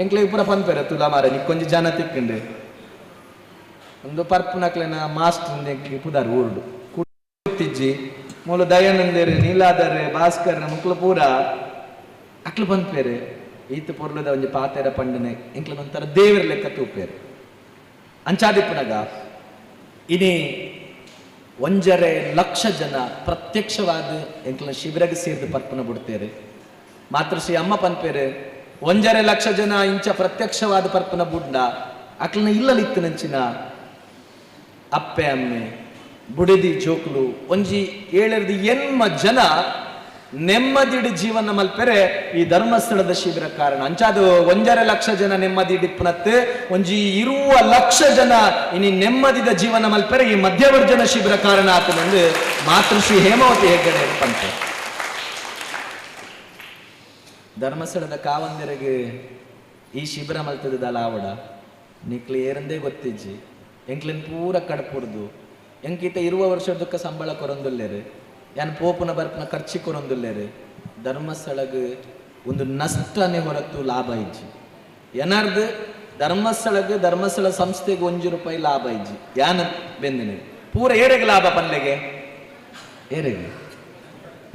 ಎಂಕ್ಲೆಗೆ ಪೂರ ಪಂಪೇರ ತುಲಾ ಮಾರ ನಿಕ್ಕೊಂಜಿ ಜನ ತಿಕ್ಕಂಡು ಒಂದು ಪರ್ಪನಕ್ಲೆನ ಮಾಸ್ಟರ್ ಪುದಾರ್ ಊರುಡು ತಿಜ್ಜಿ ಮೂಲ ದಯಾನಂದೇರು ನೀಲಾದರೆ ಭಾಸ್ಕರ್ ಮುಕ್ಲು ಪೂರ ಅಕ್ಲು ಪಂಪೇರು ಈತ ಪೊರ್ಲದ ಒಂಜಿ ಪಾತೆರ ಪಂಡನೆ ಎಂಕ್ಲ ಒಂಥರ ದೇವರ ಲೆಕ್ಕ ತೂಪೇರು ಅಂಚಾದಿಪ್ಪನಾಗ ಇನಿ 1.5 ಲಕ್ಷ ಜನ ಪ್ರತ್ಯಕ್ಷವಾದ ಎಂಕ್ಲ ಶಿಬಿರಗೆ ಸೇರಿದು ಪರ್ಪನ ಬಿಡ್ತೇರೆ ಮಾತೃಶ್ರೀ ಅಮ್ಮ ಪನ್ಪೇರು 1.5 ಲಕ್ಷ ಜನ ಇಂಚ ಪ್ರತ್ಯಕ್ಷವಾದ ಪರ್ಪನ ಬುಡ್ಡ ಅಕ್ಲನ ಇಲ್ಲಲಿತ್ತಿನಂಚಿನ ಅಪ್ಪೆ ಅಮ್ಮೆ ಬುಡಿದಿ ಜೋಕ್ಲು ಒಂಜಿ 7 ಜನ ನೆಮ್ಮದಿಡಿ ಜೀವನ ಮಲ್ಪೆರೆ ಈ ಧರ್ಮಸ್ಥಳದ ಶಿಬಿರ ಕಾರಣ ಅಂಚಾದು 1.5 ಲಕ್ಷ ಜನ ನೆಮ್ಮದಿಡಿಪ್ಪನತ್ತೆ ಒಂಜಿ 20 ಲಕ್ಷ ಜನ ಇನಿ ನೆಮ್ಮದಿದ ಜೀವನ ಮಲ್ಪೆರೆ ಈ ಮಧ್ಯವರ್ಜನ ಶಿಬಿರ ಕಾರಣ ಆತನೆಂದು ಮಾತೃಶ್ರೀ ಹೇಮಾವತಿ ಹೆಗ್ಗಡೆ ಪಂಚ ಧರ್ಮಸ್ಥಳದ ಕಾವಂದಿರಿಗೆ ಈ ಶಿಬಿರ ಮಲ್ತದ ದಾಲಾವಡ ನಿಕ್ಲಿ ಏರಂದೇ ಗೊತ್ತಿಜ್ಜಿ ಎಂಕ್ಲಿನ್ ಪೂರ ಕಡಪುರ್ದು ಎಂಕಿತ 20 ವರ್ಷದಕ್ಕ ಸಂಬಳ ಕೊರೊಂದುಲ್ಲೇರು ಯಾನ್ ಪೋಪುನ ಬರ್ಪನ ಖರ್ಚಿ ಕೊರೊಂದುಲ್ಲೇರು ಧರ್ಮಸ್ಥಳಗ್ ಒಂದು ನಷ್ಟನೇ ಹೊರತು ಲಾಭ ಇಜ್ಜಿ ಏನಾರ್ದು ಧರ್ಮಸ್ಥಳ ಸಂಸ್ಥೆಗೆ ₹1 ಲಾಭ ಇಜ್ಜಿ ಯಾನ ಬೆಂದಿನ ಪೂರ ಏರೆಗೆ ಲಾಭ ಪನ್ಲೆಗೆ ಏರೆಗೆ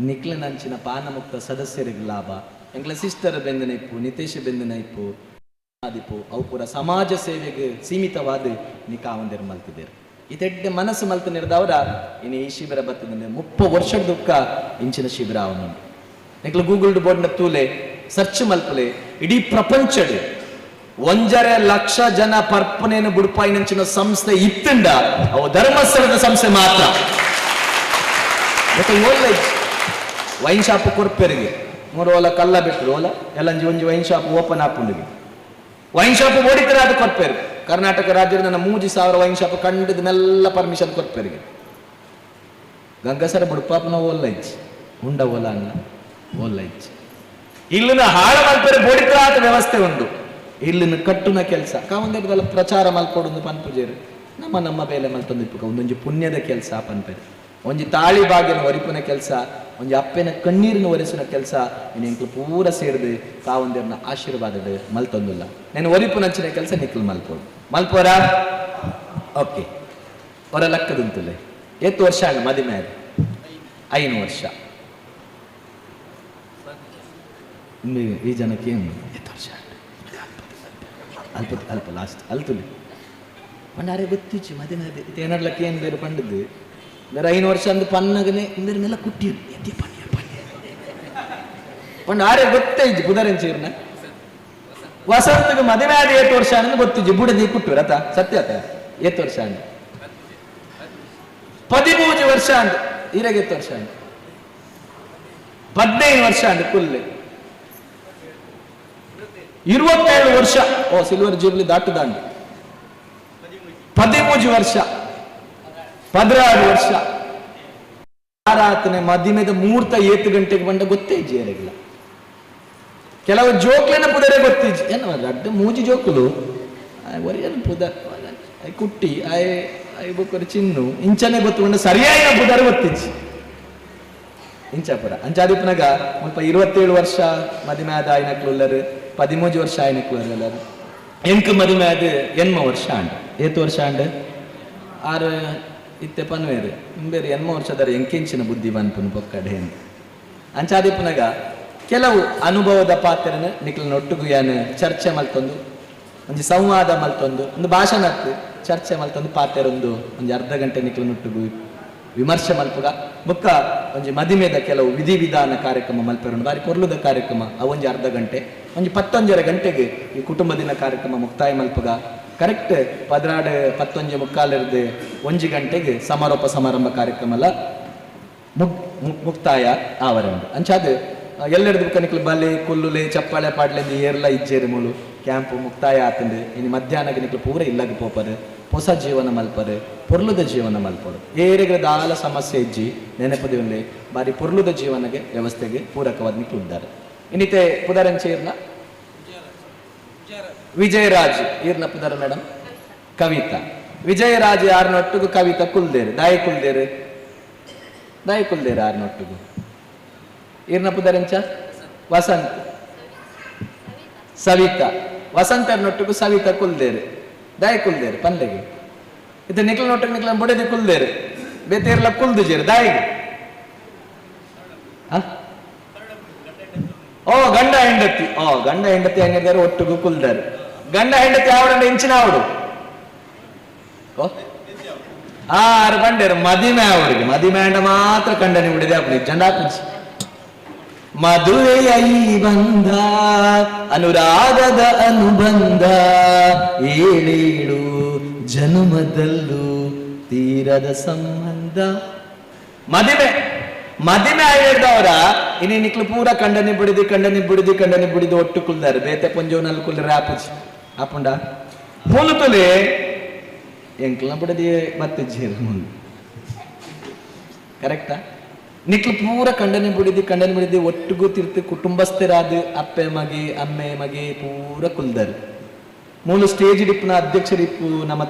ನಿಕ್ಲಿನ ಅಂಚಿನ ಪಾನಮುಕ್ತ ಸದಸ್ಯರಿಗೆ ಲಾಭ ಎಂಕ್ಲ ಸಿಸ್ಟರ್ ಬೆಂದಿನ ಇಪ್ಪು ನಿತೇಶ್ ಬೆಂದಿನ ಇಪ್ಪು ಆದಿಪು ಅವು ಪೂರ ಸಮಾಜ ಸೇವೆಗೆ ಸೀಮಿತವಾದ ನೀ ಕಾವಂದಿರು ಮಲ್ತಿದ್ದೇರು ಇದೆಡ್ಡೆ ಮನಸ್ಸು ಮಲ್ತು ನಿರ್ದವರ ಇನ್ನು ಈ ಶಿಬಿರ ಬರ್ತದೆ 30 ವರ್ಷದ ದುಃಖ ಇಂಚಿನ ಶಿಬಿರ ಅವನು ನೆಕ್ಲು ಗೂಗಲ್ ಬೋರ್ಡ್ನ ತೂಲೆ ಸರ್ಚ್ ಮಲ್ಪಲೆ ಇಡೀ ಪ್ರಪಂಚಡ್ 1.5 ಲಕ್ಷ ಜನ ಪರ್ಪನೇನು ಬುಡ್ಪಾಯಿನಂಚಿನ ಸಂಸ್ಥೆ ಇತ್ತಂಡ ಅವು ಧರ್ಮಸ್ಥಳದ ಸಂಸ್ಥೆ ಮಾತ್ರ ವೈನ್ ಶಾಪ್ ಕೊರ್ಪೆರಿಗೆ 3 ಓಲ ಕಲ್ಲ ಬಿಟ್ಟರು ಓಲ ಎಲ್ಲಂಜಿ ಒಂಜಿ ವೈನ್ ಶಾಪ್ ಓಪನ್ ಹಾಕೊಂಡಿಗೆ ವೈನ್ ಶಾಪ್ ಓಡಿತರ ಅದು ಕೊರ್ಪೇರು ಕರ್ನಾಟಕ ರಾಜ್ಯದ ನನ್ನ 3000 ವೈನ್ ಶಾಪ್ ಕಂಡದನ್ನೆಲ್ಲ ಪರ್ಮಿಷನ್ ಕೊರ್ಪೇರಿಗೆ ಗಂಗಸರ ಬುಡ್ಪಾಪನ ಓಲ್ಲ ಇಚ್ಚಿ ಉಂಡ ಓಲ ಅನ್ನ ಓಲ್ಲ ಇಚ್ಚಿ ಇಲ್ಲಿನ ಹಾಳ ಮಲ್ಪೇರು ಬೋಡಿತರ ವ್ಯವಸ್ಥೆ ಉಂಡು ಇಲ್ಲಿನ ಕಟ್ಟುನ ಕೆಲಸ ಕಾವಂದೇಟದಲ್ಲ ಪ್ರಚಾರ ಮಲ್ಕೊಡೊಂದು ಪನ್ಪುಜೇರು ನಮ್ಮ ಬೇಲೆ ಮಲ್ತೊಂದಿಪ್ಪು ಒಂದೊಂಜಿ ಪುಣ್ಯದ ಕೆಲಸ ಪನ್ಪೇರು ಒಂಜಿ ತಾಳಿ ಬಾಗಿನ ಒರಿಪಿನ ಕೆಲಸ ಒಂಜಿ ಅಪ್ಪೆನ ಕಣ್ಣೀರಿನ ಒರೆಸಿನ ಕೆಲಸ ಇನ್ನು ಎಂಕ್ಲು ಪೂರ ಸೇರಿದು ಕಾವಂದಿರ್ನ ಆಶೀರ್ವಾದದ ಮಲ್ತೊಂದಿಲ್ಲ నేను ಒರಿಪುನಂಚಿನ ಕೆಲಸ ನಿಕ್ಲು ಮಲ್ಪೋಡು ಮಲ್ಪೋರಾ ಓಕೆ ಹೊರ ಲೆಕ್ಕದಂತಲೇ ಎತ್ತು ವರ್ಷ ಆಗ ಮದುವೆ 5 ವರ್ಷ ಈ ಜನಕ್ಕೆ ಏನು 8 ವರ್ಷ ಅಲ್ಪ ಲಾಸ್ಟ್ ಅಲ್ತುಲಿ ಪಂಡಾರೆ ಗೊತ್ತಿಚ್ಚು ಮದುವೆ ಏನಾಡ್ಲಕ್ಕೆ ಏನು ಬೇರೆ ಪಂಡದ್ದು ಬೇರೆ 5 ವರ್ಷ ಅಂದು ಪನ್ನಗನೆ ಇಂದರ್ನೆಲ್ಲ ಕುಟ್ಟಿ ಪಂಡ ಆರೆ ಗೊತ್ತೇ ಇಜ್ಜಿ ಪುದರೆಂಚೀರ್ನ ವಸಂತಗೆ ಮದುವೆ ಆದ 8 ವರ್ಷ ಅನ್ನೋದು ಗೊತ್ತಿಜ್ಜಿ ಬುಡದಿ ಕುಟ್ಟು ರಥ ಸತ್ಯ 8 ವರ್ಷ ಅಂದ 13 ವರ್ಷ ಅಂದ ಈರಾಗ 8 ವರ್ಷ ಅಂದ 15 ವರ್ಷ ಅಂದ ಕುಲ್ಲೆ 27 ವರ್ಷ ಓ ಸಿಲ್ವರ್ ಜೂಬ್ಲಿ ದಾಟುದಾಂಡು 13 ವರ್ಷ 16 ವರ್ಷ ಆರಾತನೆ ಮದಿಮೆದ ಮುಹೂರ್ತ 7 ಗಂಟೆಗೆ ಬಂದ ಗೊತ್ತೇ ಇಜ್ಜಿ ಯಾರಿಗಿಲ್ಲ ಕೆಲವು ಜೋಕ್ಲೆನ ಪುದರೆ ಗೊತ್ತಿಜ್ಜಿ ಏನು ಅಡ್ಡ ಮೂಜಿ ಜೋಕುಲು ಒರಿಯನ್ ಪುದ ಐ ಕುಟ್ಟಿ ಐ ಬುಕ್ಕರು ಚಿನ್ನು ಇಂಚನೆ ಗೊತ್ತುಕೊಂಡ ಸರಿಯಾಗಿ ಪುದರ ಗೊತ್ತಿಜ್ಜಿ ಇಂಚಾಪುರ ಅಂಚಾದಿಪ್ಪನಾಗ ಮುಲ್ಪ 27 ವರ್ಷ ಮದಿಮೆ ಆದ ಆಯ್ನಕ್ಲುಲ್ಲರು 13 ವರ್ಷ ಆಯ್ನಕ್ಲುಲ್ಲರು ಎಂಕ್ ಮದಿಮೆ ಆದ 8 ವರ್ಷ ಆಂಡ್ 8 ವರ್ಷ ಆಂಡ್ 6 ಇತ್ತೆ ಪನ್ವೇರು ಬೇರೆ 8 ವರ್ಷದರ ಎಂಕೆಂಚಿನ ಬುದ್ಧಿ ಬಂಪುನು ಪೊಕ್ಕಡೆ ಅಂತ ಅಂಚಾದಿಪ್ಪನಾಗ ಕೆಲವು ಅನುಭವದ ಪಾತ್ರನ ನಿಕ್ಲನ ಒಟ್ಟುಗು ಯಾನು ಚರ್ಚೆ ಮಲ್ತೊಂದು ಒಂದು ಸಂವಾದ ಮಲ್ತೊಂದು ಒಂದು ಭಾಷಣ ಚರ್ಚೆ ಮಲ್ತೊಂದು ಪಾತ್ರ ಒಂದು ಅರ್ಧ ಗಂಟೆ ನಿಕ್ಲನ ಒಟ್ಟುಗು ವಿಮರ್ಶೆ ಮಲ್ಪುಗ ಬೊಕ್ಕ ಒಂಜಿ ಮದಿಮೆದ ಕೆಲವು ವಿಧಿವಿಧಾನ ಕಾರ್ಯಕ್ರಮ ಮಲ್ಪೆರೊಂಡು ಬಾರಿ ಕೊರ್ಲುದ ಕಾರ್ಯಕ್ರಮ ಅವೊಂಜಿ ಅರ್ಧ ಗಂಟೆ ಒಂಜಿ 11 ಗಂಟೆಗೆ ಈ ಕುಟುಂಬ ದಿನ ಕಾರ್ಯಕ್ರಮ ಮುಕ್ತಾಯ ಮಲ್ಪುಗ ಕರೆಕ್ಟ್ 11:45 1 ಗಂಟೆಗೆ ಸಮಾರೋಪ ಸಮಾರಂಭ ಕಾರ್ಯಕ್ರಮ ಮುಕ್ತಾಯ ಆವರಂಡು ಅಂಚಾದ ಎಲ್ಲೆರದು ಕನಿಕಲು ಬಲೆ ಕುಲ್ಲುಲೆ ಚಪ್ಪಾಳೆ ಪಾಡ್ಲೆ ಏರ್ಲ ಇಜ್ಜೇರಿ ಮೂಲು ಕ್ಯಾಂಪು ಮುಕ್ತಾಯ ಆತಂದು ಇನ್ನು ಮಧ್ಯಾಹ್ನಕ್ಕೆ ನಿಕ್ಲು ಪೂರ ಇಲ್ಲಗೆ ಪೋಪರು ಹೊಸ ಜೀವನ ಮಲ್ಪರು ಪೊರ್ಲುದ ಜೀವನ ಮಲ್ಪರು ಏರೆಗಳ ದಾಲ ಸಮಸ್ಯೆ ಇಜ್ಜಿ ನೆನಪದಿವಲ್ಲಿ ಬಾರಿ ಪೊರ್ಲುದ ಜೀವನಗೆ ವ್ಯವಸ್ಥೆಗೆ ಪೂರಕವಾದ ನಿಕ್ಲಿದ್ದಾರೆ ಇನ್ನಿತೆ ಪುದರಂಚೀರ್ನ ವಿಜಯರಾಜ್ ಈರ್ನ ಪುದರ ಮೇಡಮ್ ಕವಿತಾ ವಿಜಯರಾಜ್ ಯಾರನ್ನೊಟ್ಟಿಗೂ ಕವಿತಾ ಕುಲ್ದೇರು ದಾಯಿ ಕುಲ್ದೇರು ಯಾರನ್ನೊಟ್ಟಿಗೂ ಈರ್ನ ಪುದರಂಚ ವಸಂತ್ ಸವಿತಾ ವಸಂತರ್ನೊಟ್ಟಿಗೂ ಸವಿತಾ ಕುಲ್ದೇರು ದಾಯಿ ಕುಲ್ದೇರು ಪಂದೆಗೆ ಇದು ನಿಕ್ಲನೊಟ್ಟಿಗೆ ನಿಕ್ಲ ಬುಡದಿ ಕುಲ್ದೇರು ಬೇತೇರ್ಲ ಕುಲ್ದು ಜೇರು ದಾಯಿಗೆ ಓ ಗಂಡ ಹೆಂಡತಿ ಹಂಗಿದ್ದಾರೆ ಒಟ್ಟಿಗೂ ಕುಲ್ದಾರು ಗಂಡ ಹೆಂಡತಿ ಆವಡ ಇಂಚಿನ ಆವಡು ಆರು ಬಂಡೇರು ಮದಿಮೆ ಅವರಿಗೆ ಮದಿಮೆ ಅಂಡ ಮಾತ್ರ ಕಂಡನೆ ಬಿಡಿದೆ ಅಪ್ಪಡಿ ಜಂಡಾಕುಂಚಿ ಮದುವೆಯ ಈ ಬಂಧ ಅನುರಾಗದ ಅನುಬಂಧ 7 ಜನುಮದಲ್ಲೂ ತೀರದ ಸಂಬಂಧ ಮದಿಮೆ ಆಗಿದ್ದವರ ಇನ್ನು ನಿಕ್ಲು ಪೂರ ಕಂಡನೆ ಬಿಡಿದು ಒಟ್ಟು ಕುಲ್ದಾರೆ ಬೇತೆ ಪೊಂಜೋನಲ್ಲಿ ಕುಲ್ರ ಆಪುಜಿ ಆಪುಂಡ ಮೂಲತುಲೆ ಎಂಕ್ಲ ಬಿಡದಿ ಮತ್ತೆ ಜೀರ ಮುಂದೆ ಕರೆಕ್ಟಾ ನಿಕ್ಲು ಪೂರ ಕಂಡನೆ ಬಿಡಿದಿ ಒಟ್ಟಿಗೂ ತಿರ್ತಿ ಕುಟುಂಬಸ್ಥರಾದ ಅಪ್ಪೆ ಮಗೆ ಅಮ್ಮೆ ಮಗೆ ಪೂರ ಕುಲ್ದಾರೆ ಮೂಲ ಸ್ಟೇಜ್ ಡಿಪ್ನ ಅಧ್ಯಕ್ಷರಿಪ್ಪು ನಮ್ಮ